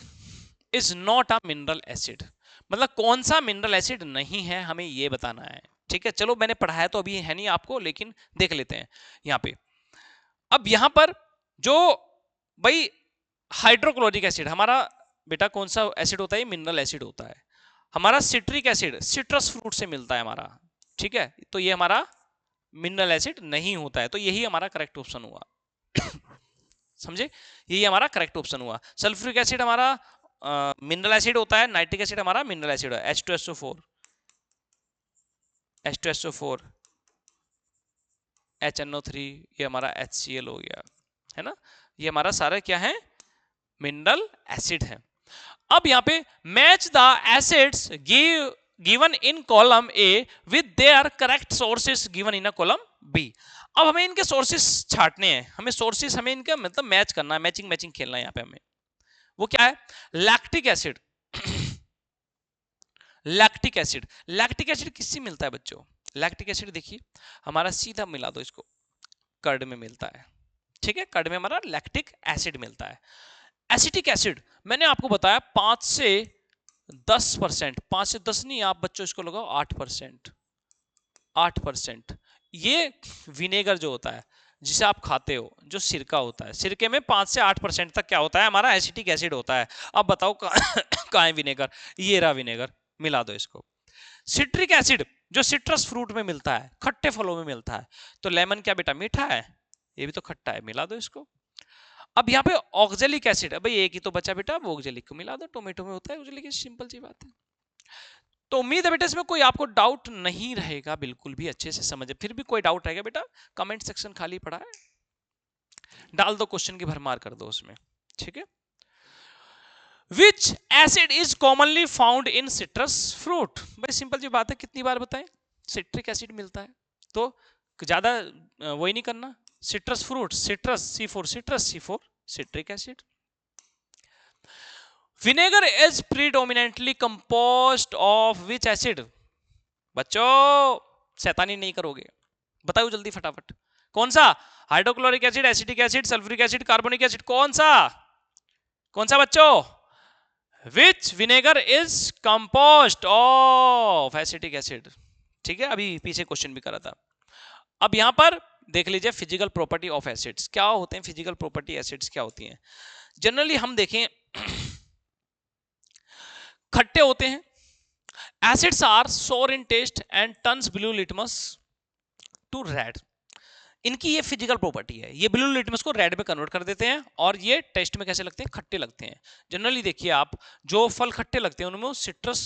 is not a mineral acid, मतलब कौन सा मिनरल एसिड नहीं है हमें ये बताना है। ठीक है, चलो मैंने पढ़ाया तो अभी है नहीं आपको, लेकिन देख लेते हैं यहाँ पे। अब यहां पर जो भाई हाइड्रोक्लोरिक एसिड हमारा बेटा कौन सा एसिड होता है, मिनरल एसिड होता है। हमारा सिट्रिक एसिड सिट्रस फ्रूट से मिलता है हमारा, ठीक है, तो ये हमारा मिनरल एसिड नहीं होता है, तो यही हमारा करेक्ट ऑप्शन हुआ। समझे, यही हमारा करेक्ट ऑप्शन हुआ। सल्फ्यूरिक एसिड हमारा मिनरल एसिड होता है, नाइट्रिक एसिड हमारा मिनरल एसिड है, H2SO4 HNO3 ये हमारा HCl हो गया, है ना, ये हमारा सारा क्या है, मिनरल एसिड है। अब यहाँ पे match the acids given in column A with their correct sources given in a column B. अब हमें इनके सोर्सेस छाटने हैं, हमें सोर्सेस हमें इनका मतलब मैच करना है, मैचिंग मैचिंग खेलना है यहाँ पे हमें। वो क्या है, lactic acid. Lactic acid, lactic acid किससे मिलता है बच्चों, लैक्टिक एसिड देखिए हमारा सीधा मिला दो इसको, कर्ड में मिलता है, ठीक है, कर्ड में हमारा लैक्टिक एसिड मिलता है। एसिटिक एसिड मैंने आपको बताया 5 से 10%, 5 से 10 नहीं, आप बच्चों इसको लगाओ 8%, 8%। ये विनेगर जो होता है जिसे आप खाते हो, जो सिरका होता है, सिरके में 5 से 8% तक क्या होता है हमारा एसिटिक एसिड होता है। अब बताओ कहाँ है विनेगर, ये रहा विनेगर, मिला दो इसको। सिट्रिक एसिड जो सिट्रस फ्रूट में मिलता है, खट्टे फलों में मिलता है, तो लेमन क्या बेटा मीठा है, ये भी तो खट्टा है, मिला दो इसको। अब यहाँ पे ऑक्जेलिक एसिड है, भाई एक ही तो बचा बेटा, वो ऑक्जेलिक को मिला दो, टोमेटो में होता है ऑक्जेलिक, सिंपल सी बात है। तो उम्मीद है बेटा इसमें कोई आपको डाउट नहीं रहेगा, बिल्कुल भी अच्छे से समझे। फिर भी कोई डाउट रहेगा बेटा कमेंट सेक्शन खाली पड़ा है, डाल दो, क्वेश्चन की भरमार कर दो उसमें, ठीक है। Which acid is commonly found in citrus fruit, भाई सिंपल सी बात है, कितनी बार बताएं, सिट्रिक एसिड मिलता है, तो ज्यादा वही नहीं करना, citrus fruit, citrus C4 citric acid. Vinegar is predominantly composed of which acid, बच्चों शैतानी नहीं करोगे, बताओ जल्दी फटाफट, कौन सा, hydrochloric acid, acetic acid, sulphuric acid, carbonic acid, कौन सा, कौन सा बच्चों, which vinegar is composed of acetic acid, ठीक है, अभी पीछे क्वेश्चन भी करा था। अब यहां पर देख लीजिए फिजिकल प्रॉपर्टी ऑफ एसिड्स क्या होते हैं, फिजिकल प्रॉपर्टी एसिड्स क्या होती हैं। जनरली हम देखें खट्टे होते हैं, acids are sour in taste and turns blue litmus to red, इनकी ये फिजिकल प्रॉपर्टी है, ये ब्लू लिटमस को रेड में कन्वर्ट कर देते हैं, और ये टेस्ट में कैसे लगते हैं, खट्टे लगते हैं। जनरली देखिए आप, जो फल खट्टे लगते हैं उनमें सिट्रस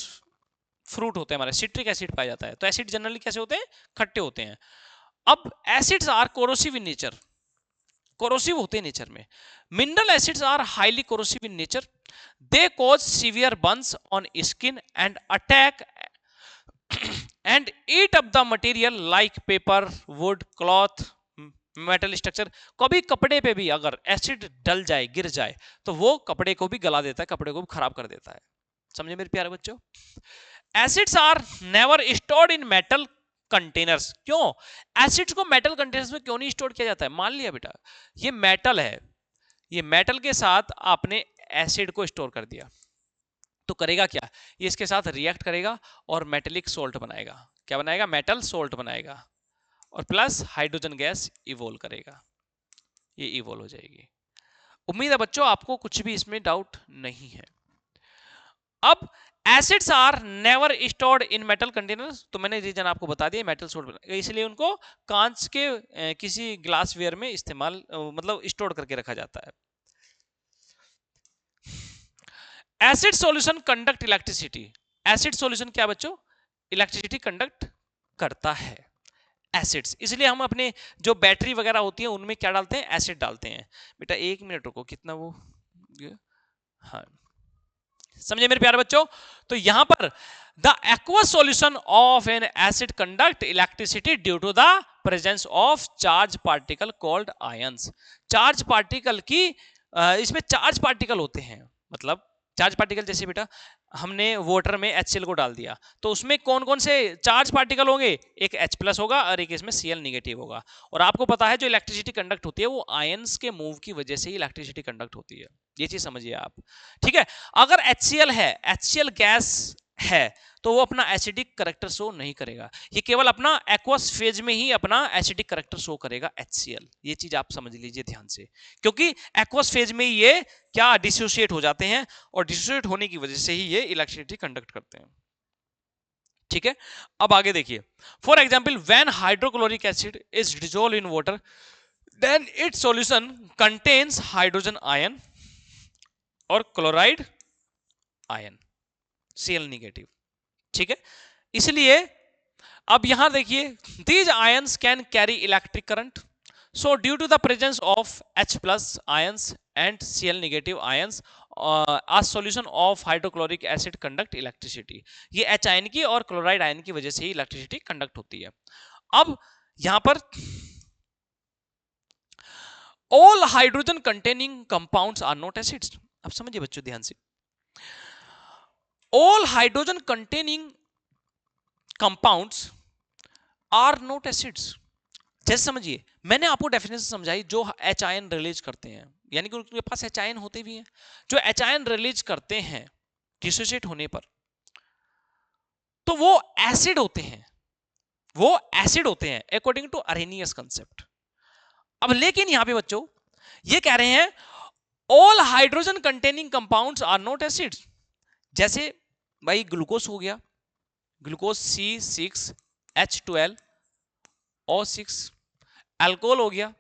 फ्रूट होते हैं हमारे, सिट्रिक एसिड पाया जाता है, तो एसिड जनरली कैसे होते हैं, खट्टे होते हैं। अब acids are corrosive in nature, corrosive होते हैं नेचर में। Mineral acids are highly corrosive in nature, they cause severe burns on skin and attack and eat up the material like paper, wood, cloth, metal structure. कभी कपड़े पे भी अगर acid डल जाए, गिर जाए, तो वो कपड़े को भी गला देता है, कपड़े को भी खराब कर देता है। समझे मेरे प्यारे बच्चों, acids are never stored in metal containers, क्यों, एसिड्स को मेटल कंटेनर्स में क्यों नहीं स्टोर किया जाता है, मान लिया बेटा ये मेटल है, ये मेटल के साथ आपने एसिड को स्टोर कर दिया, तो करेगा क्या, ये इसके साथ रिएक्ट करेगा और मेटेलिक सोल्ट बनाएगा, क्या बनाएगा, मेटल सोल्ट बनाएगा, और प्लस हाइड्रोजन गैस इवोल्व करेगा, ये इवोल्व हो जाएगी। उम्मीद है बच्चों आपको कुछ भी इसमें डाउट नहीं है। अब acids are never stored in metal containers, तो मैंने रीजन आपको बता दिया, मेटल सोल्ट, इसलिए उनको कांच के किसी ग्लास वेयर में इस्तेमाल मतलब स्टोर करके रखा जाता है। Acid solution conduct electricity, acid solution क्या बच्चों, इलेक्ट्रिसिटी कंडक्ट करता है एसिड्स, इसलिए हम अपने जो बैटरी वगैरह होती है उनमें क्या डालते हैं, एसिड डालते हैं। बेटा 1 मिनट रुको, कितना वो हाँ, समझे मेरे प्यारे बच्चों। तो यहां पर the aqueous solution of an acid conduct electricity due to the presence of charge particle called ions. Charge particle की इसमें चार्ज पार्टिकल होते हैं, मतलब चार्ज पार्टिकल जैसे बेटा हमने वाटर में HCl को डाल दिया तो उसमें कौन कौन से चार्ज पार्टिकल होंगे, एक H+ होगा और एक इसमें Cl नेगेटिव होगा। और आपको पता है जो इलेक्ट्रिसिटी कंडक्ट होती है वो आयंस के मूव की वजह से ही इलेक्ट्रिसिटी कंडक्ट होती है, ये चीज समझिए आप। ठीक है, अगर HCl है, HCl गैस है, तो वो अपना एसिडिक करैक्टर शो नहीं करेगा, ये केवल अपना एक्वस फेज में ही अपना एसिडिक करैक्टर शो करेगा HCl। ये चीज आप समझ लीजिए ध्यान से, क्योंकि एक्वस फेज में ये क्या डिसोसिएट हो जाते हैं और डिसोसिएट होने की वजह से ही ये इलेक्ट्रिसिटी कंडक्ट करते हैं। ठीक है, अब आगे देखिए, for example when hydrochloric acid is dissolve in water then its solution contains hydrogen ion और क्लोराइड आयन Cl नेगेटिव। ठीक है, इसलिए अब यहां देखिए these ions can carry electric current, so due to the presence of H+ ions and Cl negative ions a solution of hydrochloric acid conduct electricity. ये H ion की और chloride ion की वजह से ही इलेक्ट्रिसिटी कंडक्ट होती है। अब यहां पर all hydrogen containing compounds are not acids. अब समझिए बच्चों ध्यान से, all hydrogen containing compounds are not acids। जैसे समझिए मैंने आपको डेफिनेशन समझाई, जो H आयन रिलीज करते हैं, यानी कि उनके पास H आयन होते भी हैं, जो H आयन रिलीज करते हैं डिसोसिएट होने पर, तो वो एसिड होते हैं, वो एसिड होते हैं अकॉर्डिंग टू अरेनियस कंसेप्ट। अब लेकिन यहां पे बच्चों ये कह रहे हैं all hydrogen containing compounds are not acids. जैसे भाई ग्लूकोज हो गया, ग्लूकोज C6H12O6, अल्कोहल हो गया,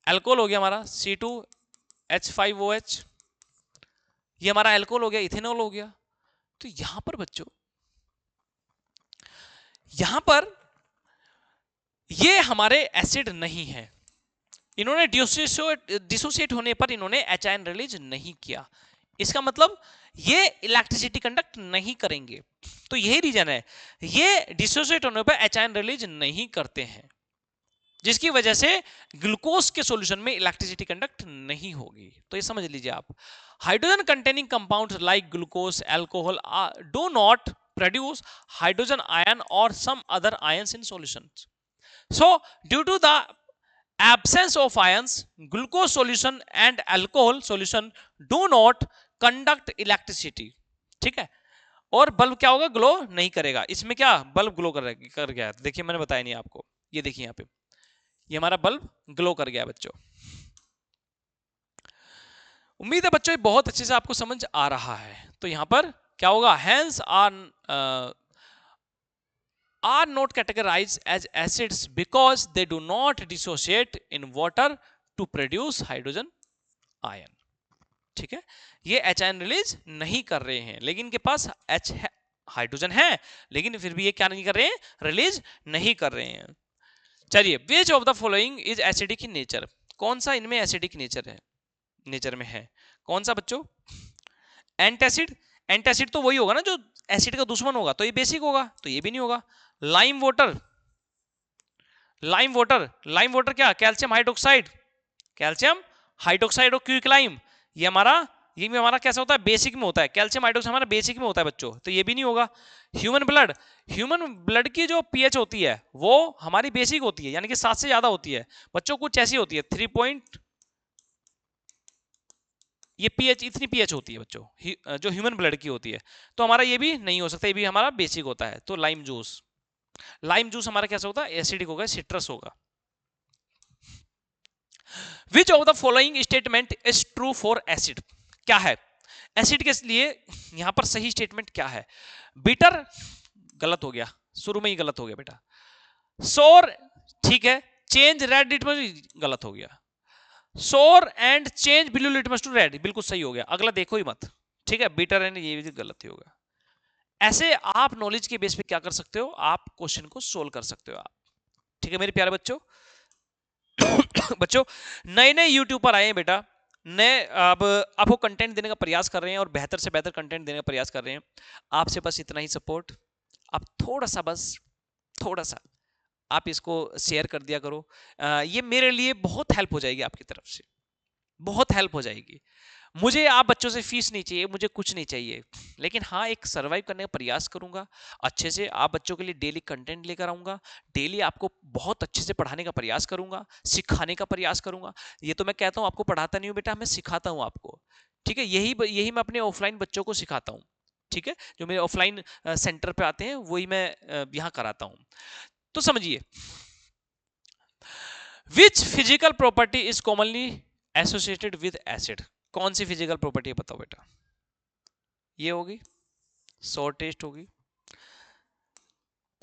अल्कोहल हो गया हमारा C2H5OH, ये हमारा अल्कोहल हो गया, इथेनॉल हो गया। तो यहां पर बच्चों, यहां पर ये हमारे एसिड नहीं है, इन्होंने डिसोसिएट होने पर इन्होंने H आयन रिलीज नहीं किया, इसका मतलब ये इलेक्ट्रिसिटी कंडक्ट नहीं करेंगे। तो यही रीजन है, ये डिसोसिएट होने पर H आयन रिलीज नहीं करते हैं, जिसकी वजह से ग्लूकोज के सॉल्यूशन में इलेक्ट्रिसिटी कंडक्ट नहीं होगी। तो ये समझ लीजिए आप, hydrogen containing compounds like glucose alcohol do not produce hydrogen ion और some other ions in solutions. So due to the absence of ions, glucose solution and alcohol solution do not conduct electricity। ठीक है, और bulb क्या होगा, glow नहीं करेगा। इसमें क्या बल्ब ग्लो कर गया, देखिए मैंने बताया नहीं आपको, ये देखिए यहाँ पे ये हमारा बल्ब ग्लो कर गया बच्चों। उम्मीद है बच्चों ये बहुत अच्छे से आपको समझ आ रहा है। तो यहां पर क्या होगा, hence are not categorized as acids because they do not dissociate in water to produce hydrogen ion। ठीक है, ये H आयन रिलीज नहीं कर रहे हैं, लेकिन इनके पास H है, हाइड्रोजन है, लेकिन फिर भी ये क्या नहीं कर रहे हैं, रिलीज नहीं कर रहे हैं। चलिए, which of the following is acidic in nature, कौन सा इनमें एसिडिक नेचर में है, कौन सा बच्चों, एंटासिड। एंटासिड तो वही होगा ना जो एसिड का दुश्मन होगा, तो ये बेसिक होगा, तो ये भी नहीं होगा। Lime water, lime water, lime water क्या, कैल्शियम हाइड्रोक्साइड, कैल्शियम हाइड्रोक्साइड और क्विकलाइम, ये भी हमारा कैसा होता है, बेसिक में होता है, कैल्शियम हाइड्रोक्साइड हमारा बेसिक में होता है बच्चों, तो ये भी नहीं होगा। ह्यूमन ब्लड, ह्यूमन ब्लड की जो पीएच होती है वो हमारी बेसिक होती है, यानी कि 7 से ज्यादा होती है बच्चों, कुछ ऐसी होती है 3 ये पीएच, इतनी पीएच होती है बच्चों जो ह्यूमन ब्लड की होती है, तो हमारा ये भी नहीं हो सकता, ये भी हमारा बेसिक होता है। तो लाइम जूस, लाइम जूस हमारा कैसा होता है, एसिडिक होगा, सिट्रस होगा। Which of the following statement is true for acid, क्या है एसिड के लिए यहां पर सही स्टेटमेंट क्या है। बिटर गलत हो गया, शुरू में ही गलत हो गया बेटा। सोर ठीक है, चेंज रेड लिटमस गलत हो गया। Sour and change blue litmus to red बिल्कुल सही हो गया, अगला देखो ही मत। ठीक है, बिटर एंड ये भी गलत ही होगा। ऐसे आप नॉलेज के बेस पे क्या कर सकते हो, आप क्वेश्चन को सोल्व कर सकते हो आप। ठीक है मेरे प्यारे बच्चों बच्चों नए नए यूट्यूब पर आए हैं बेटा, नए अब आपको कंटेंट देने का प्रयास कर रहे हैं और बेहतर से बेहतर कंटेंट देने का प्रयास कर रहे हैं। आपसे बस इतना ही सपोर्ट, आप थोड़ा सा बस थोड़ा सा आप इसको शेयर कर दिया करो। ये मेरे लिए बहुत हेल्प हो जाएगी, आपकी तरफ से बहुत हेल्प हो जाएगी। मुझे आप बच्चों से फीस नहीं चाहिए, मुझे कुछ नहीं चाहिए, लेकिन हाँ एक सरवाइव करने का प्रयास करूंगा अच्छे से। आप बच्चों के लिए डेली कंटेंट लेकर आऊंगा, डेली आपको बहुत अच्छे से पढ़ाने का प्रयास करूंगा, सिखाने का प्रयास करूंगा। ये तो मैं कहता हूँ आपको पढ़ाता नहीं हूँ बेटा, मैं सिखाता हूँ आपको, ठीक है। यही यही मैं अपने ऑफलाइन बच्चों को सिखाता हूँ, ठीक है। जो मेरे ऑफलाइन सेंटर पे आते हैं वही मैं यहाँ कराता हूँ। तो समझिए, which physical property is commonly associated with acid. कौन सी फिजिकल प्रॉपर्टी है बताओ बेटा। ये होगी शॉर्ट टेस्ट होगी।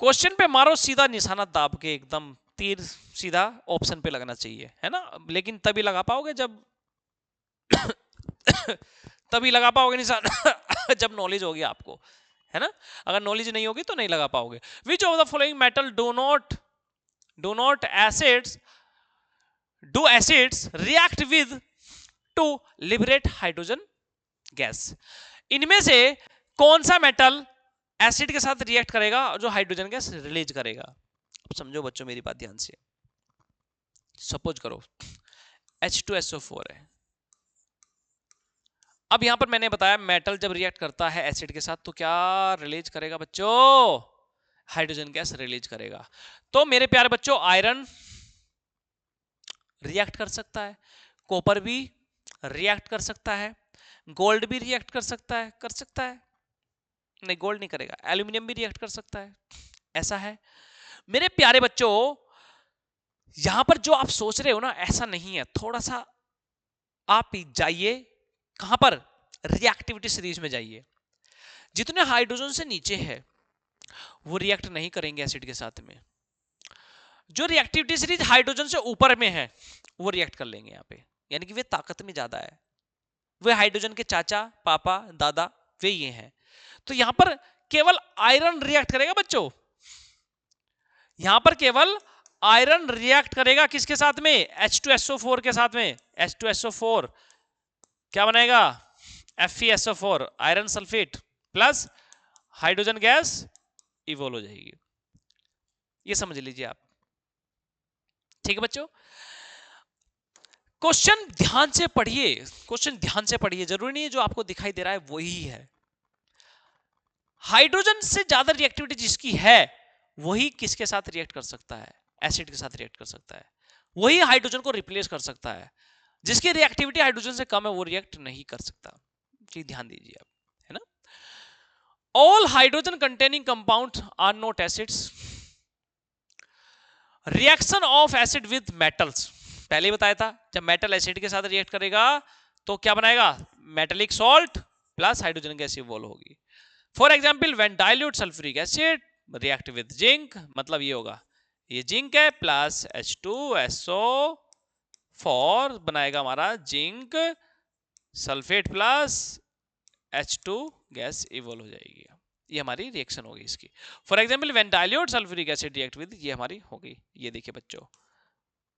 क्वेश्चन पे मारो सीधा निशाना दाब के, एकदम तीर सीधा ऑप्शन पे लगना चाहिए, है ना। लेकिन तभी लगा पाओगे जब तभी लगा पाओगे निशाना जब नॉलेज होगी आपको, है ना। अगर नॉलेज नहीं होगी तो नहीं लगा पाओगे। Which of the following metal do not acids do acids react with two liberate hydrogen gas. इनमें से कौन सा मेटल एसिड के साथ रिएक्ट करेगा जो हाइड्रोजन गैस रिलीज करेगा। अब समझो बच्चों मेरी बात ध्यान से। सपोज करो H2SO4 है। अब यहां पर मैंने बताया मेटल जब रिएक्ट करता है एसिड के साथ तो क्या रिलीज करेगा बच्चों, हाइड्रोजन गैस रिलीज करेगा। तो मेरे प्यारे बच्चों आयरन रिएक्ट कर सकता है, कॉपर भी रिएक्ट कर सकता है, गोल्ड भी रिएक्ट कर सकता है, नहीं गोल्ड नहीं करेगा, एल्यूमिनियम भी रिएक्ट कर सकता है, ऐसा है। मेरे प्यारे बच्चों यहां पर जो आप सोच रहे हो ना ऐसा नहीं है, थोड़ा सा आप जाइए कहां पर, रिएक्टिविटी सीरीज में जाइए। जितने हाइड्रोजन से नीचे है वो रिएक्ट नहीं करेंगे एसिड के साथ में, जो रिएक्टिविटी सीरीज हाइड्रोजन से ऊपर में है वो रिएक्ट कर लेंगे यहाँ पे, यानी कि वे ताकत में ज्यादा है, वे हाइड्रोजन के चाचा पापा दादा वे ये हैं। तो यहां पर केवल आयरन रिएक्ट करेगा बच्चों, यहां पर केवल आयरन रिएक्ट करेगा किसके साथ में, H2SO4 के साथ में। H2SO4 क्या बनाएगा, FeSO4 iron sulphate plus hydrogen gas evolve हो जाएगी। ये समझ लीजिए आप, ठीक है बच्चों। क्वेश्चन ध्यान से पढ़िए, क्वेश्चन ध्यान से पढ़िए, जरूरी नहीं है जो आपको दिखाई दे रहा है वही है। हाइड्रोजन से ज्यादा रिएक्टिविटी जिसकी है वही किसके साथ रिएक्ट कर सकता है, एसिड के साथ रिएक्ट कर सकता है, वही हाइड्रोजन को रिप्लेस कर सकता है। जिसकी रिएक्टिविटी हाइड्रोजन से कम है वो रिएक्ट नहीं कर सकता, जी ध्यान दीजिए आप, है ना। All hydrogen containing compound are not acids. Reaction of acid with metals, पहले ही बताया था जब मेटल एसिड के साथ रिएक्ट करेगा तो क्या बनाएगा, metallic salt plus hydrogen gas evolve होगी। For example when dilute sulphuric acid react with zinc, मतलब ये होगा, ये जिंक है प्लस H2SO4 बनाएगा हमारा zinc sulphate plus H2 gas evolve हो जाएगी। ये हमारी रिएक्शन होगी इसकी। For example when dilute sulphuric acid react with, ये हमारी होगी, ये देखिए बच्चों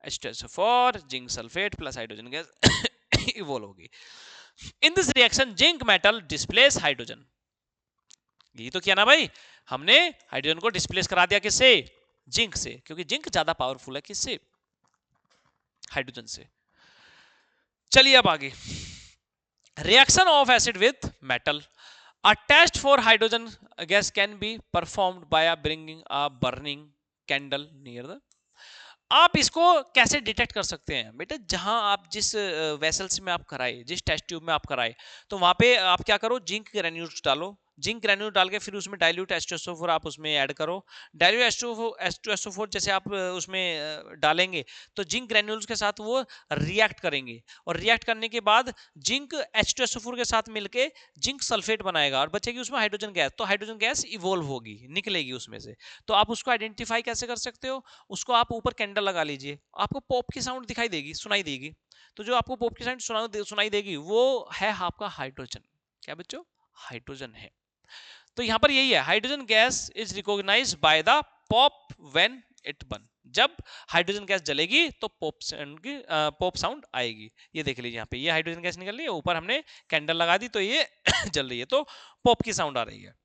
H2SO4 zinc sulphate plus hydrogen gas evolve होगी। In this reaction zinc metal displace hydrogen, यही तो किया ना भाई, हमने हाइड्रोजन को डिस्प्लेस करा दिया किससे, जिंक से, क्योंकि जिंक ज्यादा पावरफुल है किससे, हाइड्रोजन से। चलिए अब आगे, reaction of acid with metal. A test for hydrogen gas can be performed by bringing a burning candle near the, आप इसको कैसे डिटेक्ट कर सकते हैं बेटा, जहां आप जिस वेसल्स में आप कराए, जिस टेस्ट ट्यूब में आप कराए, तो वहां पे आप क्या करो, जिंक ग्रेन्यूल्स डालो, जिंक ग्रेन्यूल डाल के फिर उसमें डाइल्यूट H2SO4 आप उसमें ऐड करो। डाइल्यूट H2SO4 जैसे आप उसमें डालेंगे तो जिंक ग्रेन्यूल्स के साथ वो रिएक्ट करेंगे, और रिएक्ट करने के बाद जिंक H2SO4 के साथ मिलके जिंक सल्फेट बनाएगा और बचेगी उसमें हाइड्रोजन गैस, तो हाइड्रोजन गैस इवोल्व होगी, निकलेगी उसमें से। तो आप उसको आइडेंटिफाई कैसे कर सकते हो, उसको आप ऊपर कैंडल लगा लीजिए, आपको पॉप की साउंड दिखाई देगी, सुनाई देगी, तो जो आपको पॉप की साउंड सुनाई देगी वो है आपका हाइड्रोजन। क्या बच्चों, हाइड्रोजन है। तो यहां पर यही है, hydrogen gas is recognised by the pop when it burn, जब हाइड्रोजन गैस जलेगी तो पॉप साउंड आएगी। ये देख लीजिए यहाँ पे ये हाइड्रोजन गैस निकल रही है, ऊपर हमने कैंडल लगा दी तो ये जल रही है, तो पॉप की साउंड आ रही है।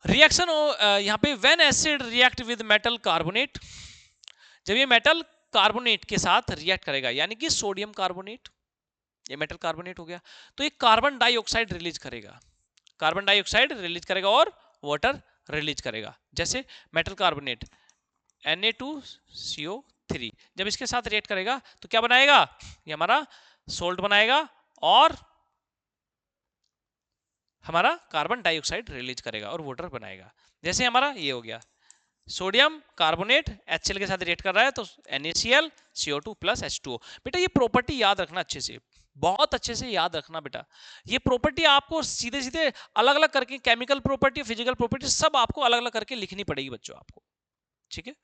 रिएक्शन यहाँ पे when acid react with metal carbonate, जब ये मेटल कार्बोनेट के साथ रिएक्ट करेगा, यानी कि सोडियम कार्बोनेट, ये मेटल कार्बोनेट हो गया, तो ये कार्बन डाइऑक्साइड रिलीज करेगा, कार्बन डाइऑक्साइड रिलीज करेगा और वाटर रिलीज करेगा। जैसे मेटल कार्बोनेट Na2CO3 जब इसके साथ रिएक्ट करेगा तो क्या बनाएगा, ये हमारा सोल्ट बनाएगा और हमारा कार्बन डाइऑक्साइड रिलीज करेगा और वाटर बनाएगा। जैसे हमारा ये हो गया सोडियम कार्बोनेट HCl के साथ रिएक्ट कर रहा है तो NaCl CO2 प्लस H2O। बेटा ये प्रॉपर्टी याद रखना अच्छे से, बहुत अच्छे से याद रखना बेटा। ये प्रॉपर्टी आपको सीधे सीधे अलग अलग करके, केमिकल प्रॉपर्टी, फिजिकल प्रॉपर्टी सब आपको अलग अलग करके लिखनी पड़ेगी बच्चों आपको, ठीक है।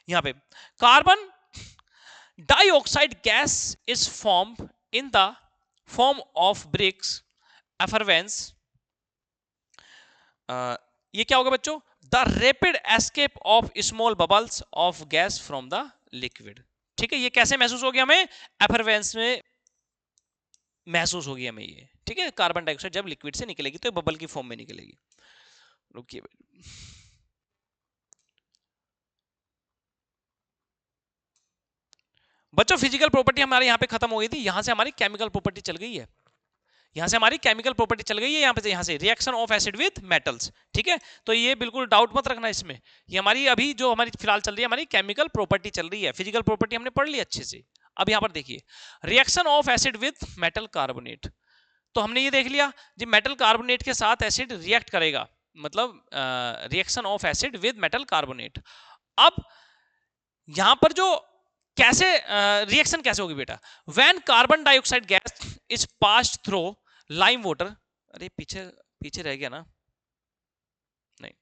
यहाँ पे carbon dioxide gas is form in the form of brisk effervescence. ये क्या होगा बच्चों, the rapid escape of small bubbles of gas from the liquid. ठीक है, ये कैसे महसूस हो गया हमें, एफरवेंस में महसूस होगी हमें ये, ठीक है। कार्बन डाइऑक्साइड जब लिक्विड से निकलेगी तो बबल की फॉर्म में निकलेगी। रुकिए बच्चों, फिजिकल प्रॉपर्टी हमारे यहाँ पे खत्म हो गई थी, यहां से हमारी केमिकल प्रॉपर्टी चल गई है, यहां से हमारी केमिकल प्रॉपर्टी चल गई है, यहाँ से reaction of acid with metals, ठीक है। तो ये बिल्कुल डाउट मत रखना इसमें, ये हमारी अभी जो हमारी फिलहाल चल रही है हमारी केमिकल प्रॉपर्टी चल रही है, फिजिकल प्रॉपर्टी हमने पढ़ ली अच्छे से। अब यहाँ पर देखिए reaction of acid with metal carbonate, तो हमने ये देख लिया जी मेटल कार्बोनेट के साथ एसिड रिएक्ट करेगा, मतलब reaction of acid with metal carbonate. अब यहां पर जो कैसे रिएक्शन कैसे होगी बेटा, when carbon dioxide gas is passed through lime water, अरे पीछे पीछे रह गया ना, नहीं,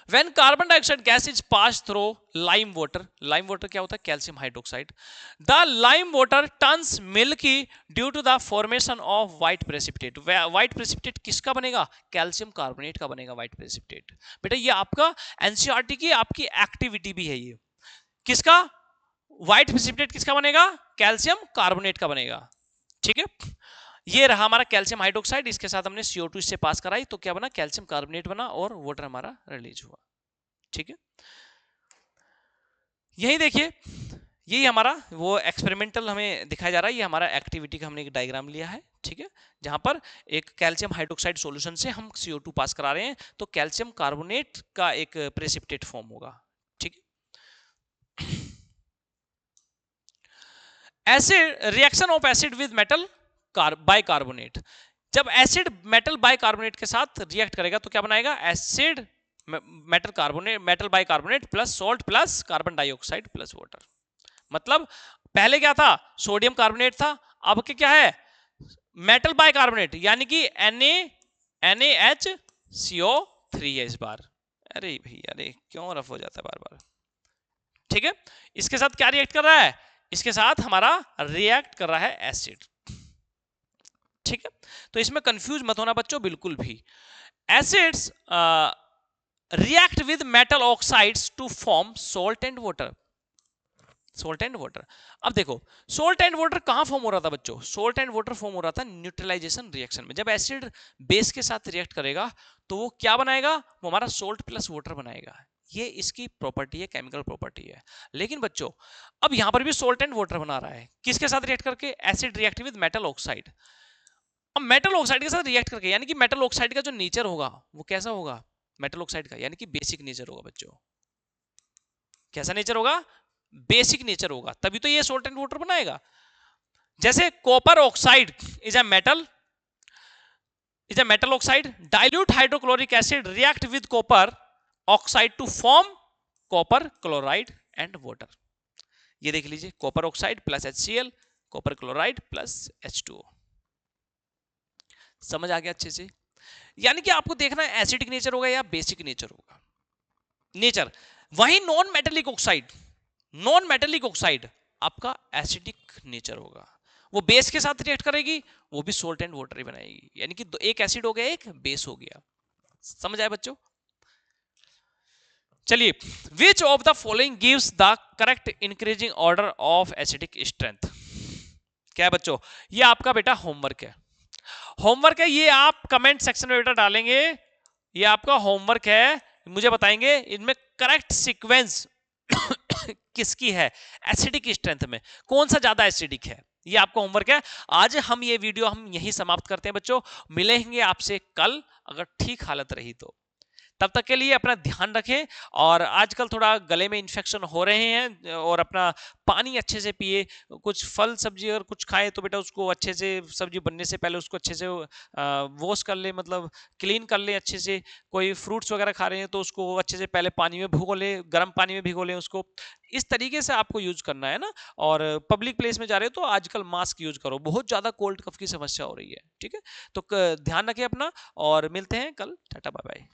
when carbon dioxide gas is passed through lime water क्या होता है, calcium hydroxide, the lime water turns milky due to the formation of white precipitate. White precipitate किसका बनेगा, कैल्शियम कार्बोनेट का बनेगा व्हाइट प्रेसिपिटेट। बेटा ये आपका एनसीईआरटी की आपकी एक्टिविटी भी है, ये किसका, व्हाइट प्रेसिपिटेट किसका बनेगा, कैल्शियम कार्बोनेट का बनेगा, ठीक है। ये रहा हमारा कैल्शियम हाइड्रोक्साइड, इसके साथ हमने CO2 इससे पास कराई तो क्या बना, कैल्शियम कार्बोनेट बना और वाटर हमारा रिलीज हुआ, ठीक है। यही देखिए यही हमारा वो एक्सपेरिमेंटल हमें दिखाया जा रहा है, ये हमारा एक्टिविटी का हमने एक डायग्राम लिया है, ठीक है, जहां पर एक कैल्शियम हाइड्रोक्साइड सॉल्यूशन से हम CO2 पास करा रहे हैं तो कैल्शियम कार्बोनेट का एक प्रेसिपिटेट फॉर्म होगा, ठीक है। Acid reaction of acid with metal bicarbonate, जब एसिड मेटल बाइकार्बोनेट के साथ रिएक्ट करेगा तो क्या बनाएगा, acid metal carbonate, metal bicarbonate plus salt plus carbon dioxide plus water. मतलब पहले क्या था, सोडियम कार्बोनेट था, अब क्या है, मेटल बाइकार्बोनेट यानी कि NaHCO3 है इस बार। अरे भैया अरे क्यों रफ हो जाता है बार बार, ठीक है। इसके साथ क्या रिएक्ट कर रहा है, इसके साथ हमारा रिएक्ट कर रहा है एसिड, ठीक है। तो इसमें कंफ्यूज मत होना बच्चों बिल्कुल भी। Acids react with metal oxides to form salt and water, salt and water. अब देखो सोल्ट एंड वाटर कहां फॉर्म हो रहा था बच्चों, सोल्ट एंड वाटर फॉर्म हो रहा था न्यूट्रलाइजेशन रिएक्शन में। जब एसिड बेस के साथ रिएक्ट करेगा तो वो क्या बनाएगा, वो हमारा सोल्ट प्लस वाटर बनाएगा, ये इसकी प्रॉपर्टी है, केमिकल प्रॉपर्टी है। लेकिन बच्चों अब यहां पर भी सोल्ट एंड वाटर बना रहा है, किसके साथ रिएक्ट करके, acid react with metal oxide. अब मेटल ऑक्साइड के साथ रिएक्ट करके, यानी कि मेटल ऑक्साइड का जो नेचर होगा वो कैसा होगा, मेटल ऑक्साइड का यानी कि बेसिक नेचर होगा बच्चों। कैसा नेचर होगा, बेसिक नेचर होगा, तभी तो ये सोल्ट एंड वाटर बनाएगा। जैसे copper oxide is a metal oxide, dilute hydrochloric acid react with copper oxide to form copper chloride and water. ये देख लीजिए copper oxide plus HCl, copper chloride plus H2O। समझ आ गया अच्छे से, यानी कि आपको देखना है एसिडिक नेचर होगा या बेसिक नेचर होगा, नेचर। वही नॉन मेटेलिक ऑक्साइड आपका एसिडिक नेचर होगा, वो बेस के साथ रिएक्ट करेगी, वो भी सोल्ट एंड वाटर ही बनाएगी, यानी कि एक एसिड हो गया एक बेस हो गया। समझ आया बच्चों, चलिए, which of the following gives the correct increasing order of acidic strength? क्या है बच्चों? ये आपका बेटा होमवर्क है। होमवर्क है, ये आप कमेंट सेक्शन में बेटा डालेंगे। ये आपका होमवर्क है, मुझे बताएंगे इनमें करेक्ट सीक्वेंस किसकी है एसिडिक स्ट्रेंथ में, कौन सा ज्यादा एसिडिक है। ये आपका होमवर्क है। आज हम ये वीडियो हम यहीं समाप्त करते हैं बच्चों। मिलेंगे आपसे कल, अगर ठीक हालत रही तो। तब तक के लिए अपना ध्यान रखें। और आजकल थोड़ा गले में इन्फेक्शन हो रहे हैं, और अपना पानी अच्छे से पिए। कुछ फल सब्जी अगर कुछ खाए तो बेटा उसको अच्छे से, सब्जी बनने से पहले उसको अच्छे से वॉश कर ले, मतलब क्लीन कर ले अच्छे से। कोई फ्रूट्स वगैरह खा रहे हैं तो उसको अच्छे से पहले पानी में भिगो ले, गर्म पानी में भिगो ले उसको। इस तरीके से आपको यूज करना है ना। और पब्लिक प्लेस में जा रहे हो तो आजकल मास्क यूज करो, बहुत ज्यादा कोल्ड कफ की समस्या हो रही है। ठीक है, तो ध्यान रखें अपना, और मिलते हैं कल। Tata bye bye.